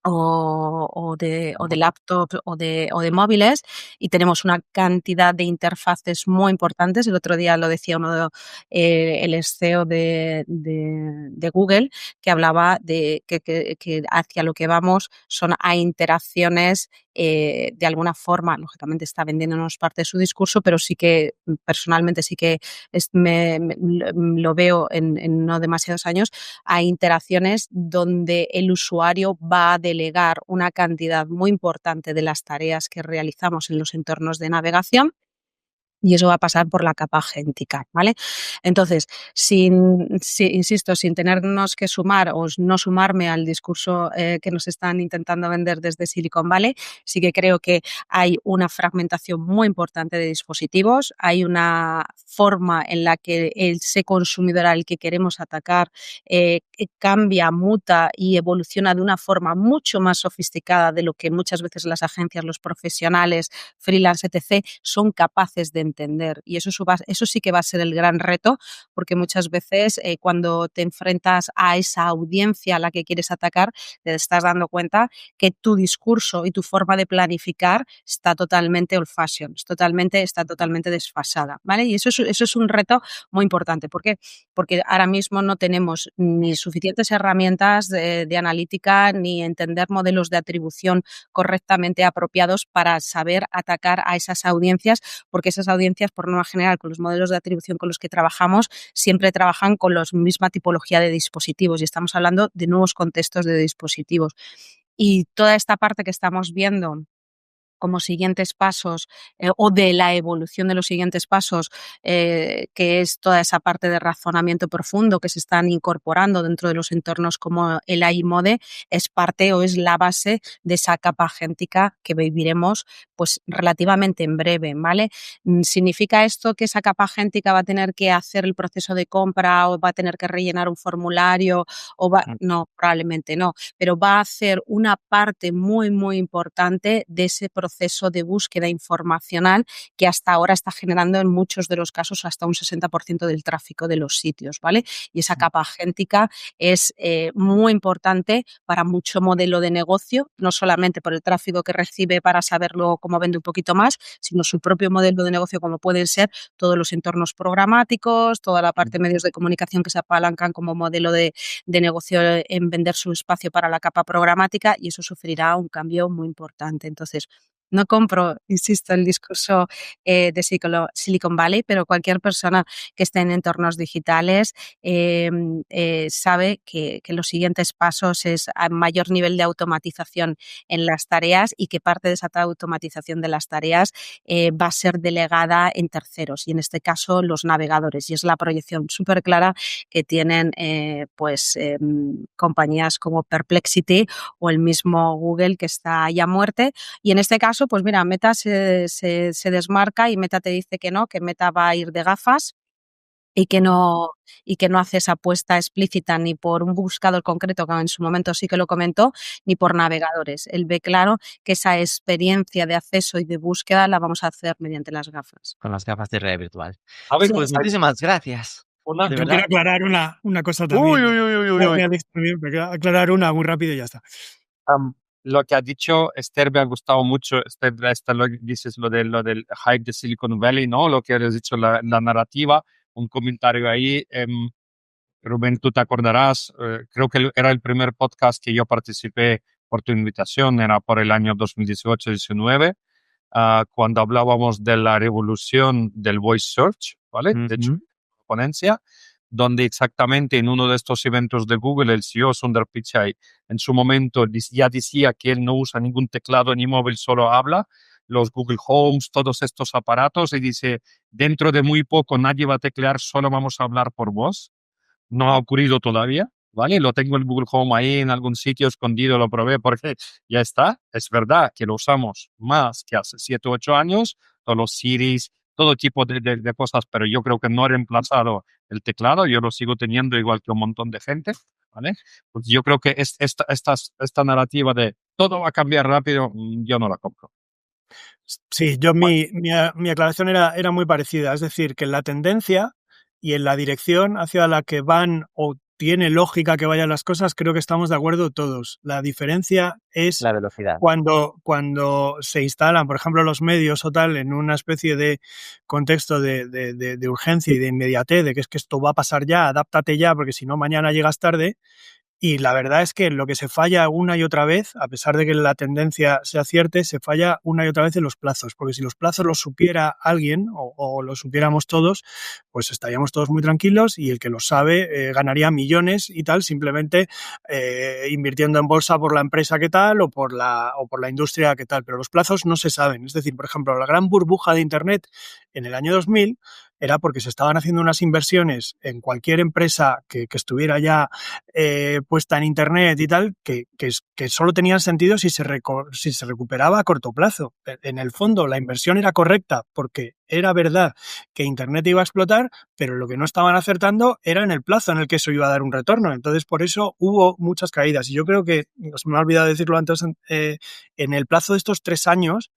o de laptop o de móviles, y tenemos una cantidad de interfaces muy importantes. El otro día lo decía el CEO de Google, que hablaba de que hacia lo que vamos son a interacciones de alguna forma, lógicamente está vendiéndonos parte de su discurso, pero sí que personalmente sí que lo veo en no demasiados años, a interacciones donde el usuario va a delegar una cantidad muy importante de las tareas que realizamos en los entornos de navegación, y eso va a pasar por la capa agéntica, ¿vale? Entonces, insisto, sin tenernos que sumar o no sumarme al discurso que nos están intentando vender desde Silicon Valley, sí que creo que hay una fragmentación muy importante de dispositivos, hay una forma en la que ese consumidor al que queremos atacar cambia, muta y evoluciona de una forma mucho más sofisticada de lo que muchas veces las agencias, los profesionales, freelance, etc., son capaces de entender. Y eso sí que va a ser el gran reto, porque muchas veces cuando te enfrentas a esa audiencia a la que quieres atacar, te estás dando cuenta que tu discurso y tu forma de planificar está totalmente old fashion, está totalmente desfasada, ¿vale? Y eso es un reto muy importante. ¿Por qué? Porque ahora mismo no tenemos ni suficientes herramientas de analítica, ni entender modelos de atribución correctamente apropiados para saber atacar a esas audiencias, porque esas audiencias, por norma general, con los modelos de atribución con los que trabajamos, siempre trabajan con la misma tipología de dispositivos, y estamos hablando de nuevos contextos de dispositivos. Y toda esta parte que estamos viendo como siguientes pasos o de la evolución de los siguientes pasos, que es toda esa parte de razonamiento profundo que se están incorporando dentro de los entornos como el AI Mode, es parte o es la base de esa capa agéntica que viviremos pues relativamente en breve, ¿vale? ¿Significa esto que esa capa agéntica va a tener que hacer el proceso de compra o va a tener que rellenar un formulario? No, probablemente no, pero va a hacer una parte muy, muy importante de ese proceso proceso de búsqueda informacional que hasta ahora está generando en muchos de los casos hasta un 60% del tráfico de los sitios, ¿vale? Y esa capa agéntica es muy importante para mucho modelo de negocio, no solamente por el tráfico que recibe para saberlo cómo vende un poquito más, sino su propio modelo de negocio, como pueden ser todos los entornos programáticos, toda la parte de medios de comunicación que se apalancan como modelo de negocio en vender su espacio para la capa programática, y eso sufrirá un cambio muy importante. Entonces, no compro, insisto, el discurso de Silicon Valley, pero cualquier persona que esté en entornos digitales sabe que los siguientes pasos es a mayor nivel de automatización en las tareas, y que parte de esa automatización de las tareas va a ser delegada en terceros, y en este caso los navegadores, y es la proyección súper clara que tienen compañías como Perplexity o el mismo Google, que está ya a muerte. Y en este caso, pues mira, Meta se desmarca, y Meta te dice que no, que Meta va a ir de gafas, y que no hace esa apuesta explícita ni por un buscador concreto, que en su momento sí que lo comentó, ni por navegadores. Él ve claro que esa experiencia de acceso y de búsqueda la vamos a hacer mediante las gafas. Con las gafas de realidad virtual. A ver, Pues muchísimas gracias. una, De Yo verdad. quiero aclarar una cosa también. Me quiero aclarar una muy rápido y ya está. Lo que ha dicho Esther me ha gustado mucho. Esther, lo que dices lo del hype de Silicon Valley, ¿no? Lo que has dicho, la narrativa, un comentario ahí. Rubén, tú te acordarás, creo que era el primer podcast que yo participé por tu invitación, era por el año 2018-19, cuando hablábamos de la revolución del voice search, ¿vale? De hecho, ponencia, donde exactamente en uno de estos eventos de Google, el CEO Sundar Pichai en su momento ya decía que él no usa ningún teclado ni móvil, solo habla, los Google Homes, todos estos aparatos, y dice, dentro de muy poco nadie va a teclear, solo vamos a hablar por voz. No ha ocurrido todavía, ¿vale? Lo tengo en Google Home ahí en algún sitio escondido, lo probé porque ya está. Es verdad que lo usamos más que hace 7 u 8 años, todos los Siris, todo tipo de cosas, pero yo creo que no ha reemplazado el teclado, yo lo sigo teniendo igual que un montón de gente, ¿vale? Pues yo creo que esta narrativa de todo va a cambiar rápido, yo no la compro. Sí, yo mi aclaración era muy parecida, es decir, que en la tendencia y en la dirección hacia la que van o tiene lógica que vayan las cosas, creo que estamos de acuerdo todos. La diferencia es la velocidad. Cuando se instalan, por ejemplo, los medios o tal, en una especie de contexto de urgencia y de inmediatez, de que es que esto va a pasar ya, adáptate ya, porque si no mañana llegas tarde. Y la verdad es que lo que se falla una y otra vez, a pesar de que la tendencia se acierte, se falla una y otra vez en los plazos, porque si los plazos los supiera alguien o los supiéramos todos, pues estaríamos todos muy tranquilos, y el que los sabe ganaría millones y tal, simplemente invirtiendo en bolsa por la empresa que tal o por la industria que tal, pero los plazos no se saben. Es decir, por ejemplo, la gran burbuja de Internet en el año 2000 era porque se estaban haciendo unas inversiones en cualquier empresa que estuviera ya puesta en Internet y tal, que solo tenían sentido si se recuperaba a corto plazo. En el fondo, la inversión era correcta porque era verdad que Internet iba a explotar, pero lo que no estaban acertando era en el plazo en el que eso iba a dar un retorno. Entonces, por eso hubo muchas caídas. Y yo creo que, se me ha olvidado decirlo antes, en el plazo de estos 3 años,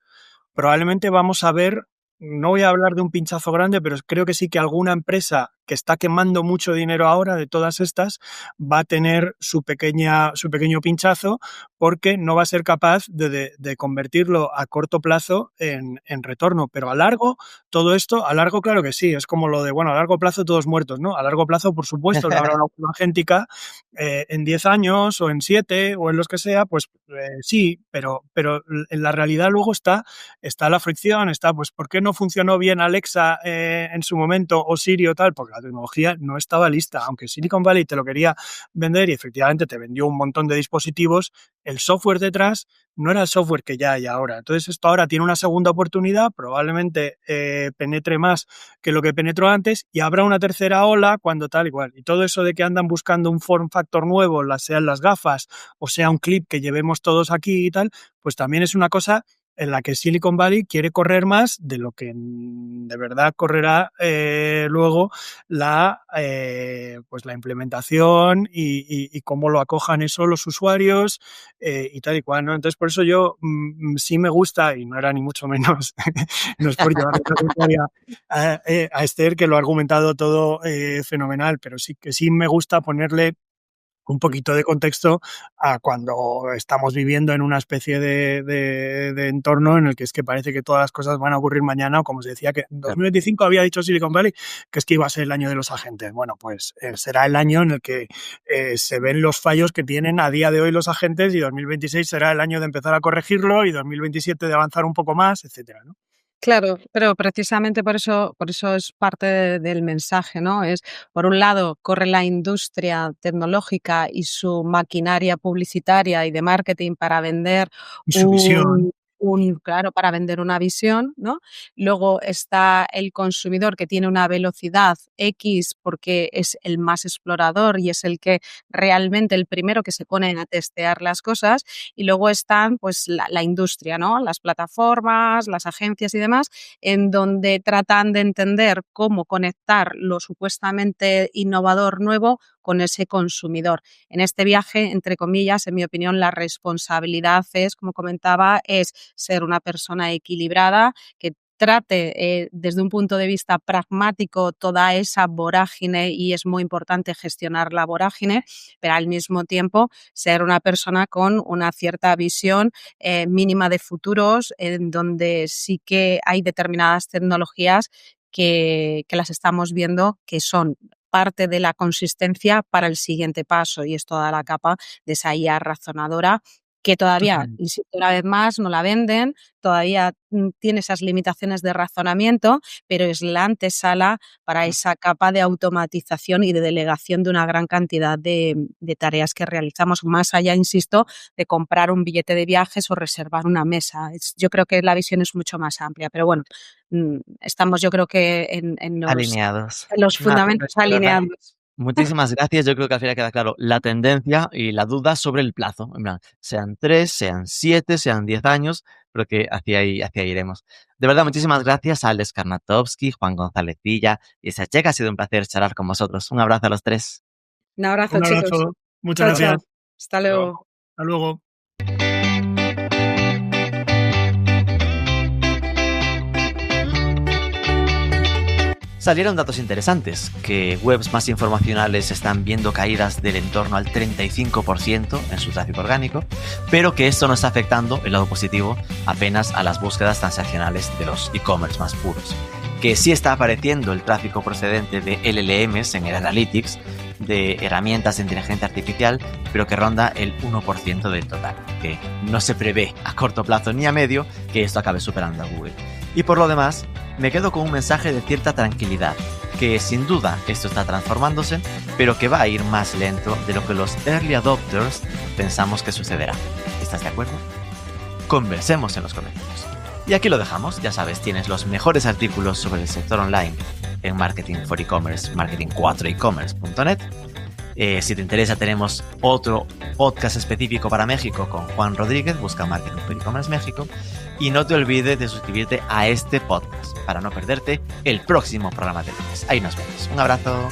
probablemente vamos a ver, no voy a hablar de un pinchazo grande, pero creo que sí que alguna empresa que está quemando mucho dinero ahora de todas estas va a tener su pequeño pinchazo, porque no va a ser capaz de convertirlo a corto plazo en retorno. Pero a largo, todo esto, a largo claro que sí, es como lo de, bueno, a largo plazo todos muertos, ¿no? A largo plazo, por supuesto, habrá una curva agéntica en 10 años o en 7 o en los que sea, pues sí, pero en la realidad luego está la fricción, está, pues, ¿por qué no funcionó bien Alexa en su momento o Siri o tal? Porque la tecnología no estaba lista. Aunque Silicon Valley te lo quería vender y efectivamente te vendió un montón de dispositivos, el software detrás no era el software que ya hay ahora. Entonces esto ahora tiene una segunda oportunidad, probablemente penetre más que lo que penetró antes, y habrá una tercera ola cuando tal igual. Y todo eso de que andan buscando un form factor nuevo, sean las gafas o sea un clip que llevemos todos aquí y tal, pues también es una cosa en la que Silicon Valley quiere correr más de lo que de verdad correrá luego pues la implementación y cómo lo acojan eso los usuarios y tal y cual, ¿no? Entonces, por eso yo sí me gusta, y no era ni mucho menos, no es por llevar la contraria a Esther, que lo ha argumentado todo fenomenal, pero sí que sí me gusta ponerle un poquito de contexto a cuando estamos viviendo en una especie de entorno en el que es que parece que todas las cosas van a ocurrir mañana, o como se decía, que en 2025 había dicho Silicon Valley que es que iba a ser el año de los agentes. Bueno, pues será el año en el que se ven los fallos que tienen a día de hoy los agentes, y 2026 será el año de empezar a corregirlo, y 2027 de avanzar un poco más, etcétera, ¿no? Claro, pero precisamente por eso es parte del mensaje, ¿no? Es, por un lado, corre la industria tecnológica y su maquinaria publicitaria y de marketing para vender Su visión. claro, para vender una visión, ¿no? Luego está el consumidor, que tiene una velocidad X porque es el más explorador y es el que realmente el primero que se pone a testear las cosas. Y luego están, pues, la industria, ¿no? Las plataformas, las agencias y demás, en donde tratan de entender cómo conectar lo supuestamente innovador nuevo con ese consumidor. En este viaje, entre comillas, en mi opinión, la responsabilidad es, como comentaba, es ser una persona equilibrada, que trate desde un punto de vista pragmático toda esa vorágine, y es muy importante gestionar la vorágine, pero al mismo tiempo ser una persona con una cierta visión mínima de futuros, en donde sí que hay determinadas tecnologías que las estamos viendo que son parte de la consistencia para el siguiente paso, y es toda la capa de esa IA razonadora que todavía, insisto una vez más, no la venden, todavía tiene esas limitaciones de razonamiento, pero es la antesala para esa capa de automatización y de delegación de una gran cantidad de tareas que realizamos, más allá, insisto, de comprar un billete de viajes o reservar una mesa. Yo creo que la visión es mucho más amplia, pero bueno, estamos, yo creo que en los fundamentos alineados. Muchísimas gracias. Yo creo que al final queda claro la tendencia y la duda sobre el plazo. En plan, sean 3, sean 7, sean 10 años, pero que hacia ahí iremos. De verdad, muchísimas gracias a Alex Karnatovsky, Juan González Villa y esa checa. Ha sido un placer charlar con vosotros. Un abrazo a los tres. Un abrazo, chicos. Muchas gracias. Chao. Hasta luego. Hasta luego. Salieron datos interesantes, que webs más informacionales están viendo caídas del entorno al 35% en su tráfico orgánico, pero que esto no está afectando, el lado positivo, apenas a las búsquedas transaccionales de los e-commerce más puros. Que sí está apareciendo el tráfico procedente de LLMs en el Analytics, de herramientas de inteligencia artificial, pero que ronda el 1% del total, que no se prevé a corto plazo ni a medio que esto acabe superando a Google. Y por lo demás, me quedo con un mensaje de cierta tranquilidad, que sin duda esto está transformándose, pero que va a ir más lento de lo que los early adopters pensamos que sucederá. ¿Estás de acuerdo? Conversemos en los comentarios. Y aquí lo dejamos, ya sabes, tienes los mejores artículos sobre el sector online en Marketing for E-Commerce, marketing4ecommerce.net. Si te interesa, tenemos otro podcast específico para México con Juan Rodríguez, busca Marketing for E-Commerce México. Y no te olvides de suscribirte a este podcast para no perderte el próximo programa de lunes. Ahí nos vemos. Un abrazo.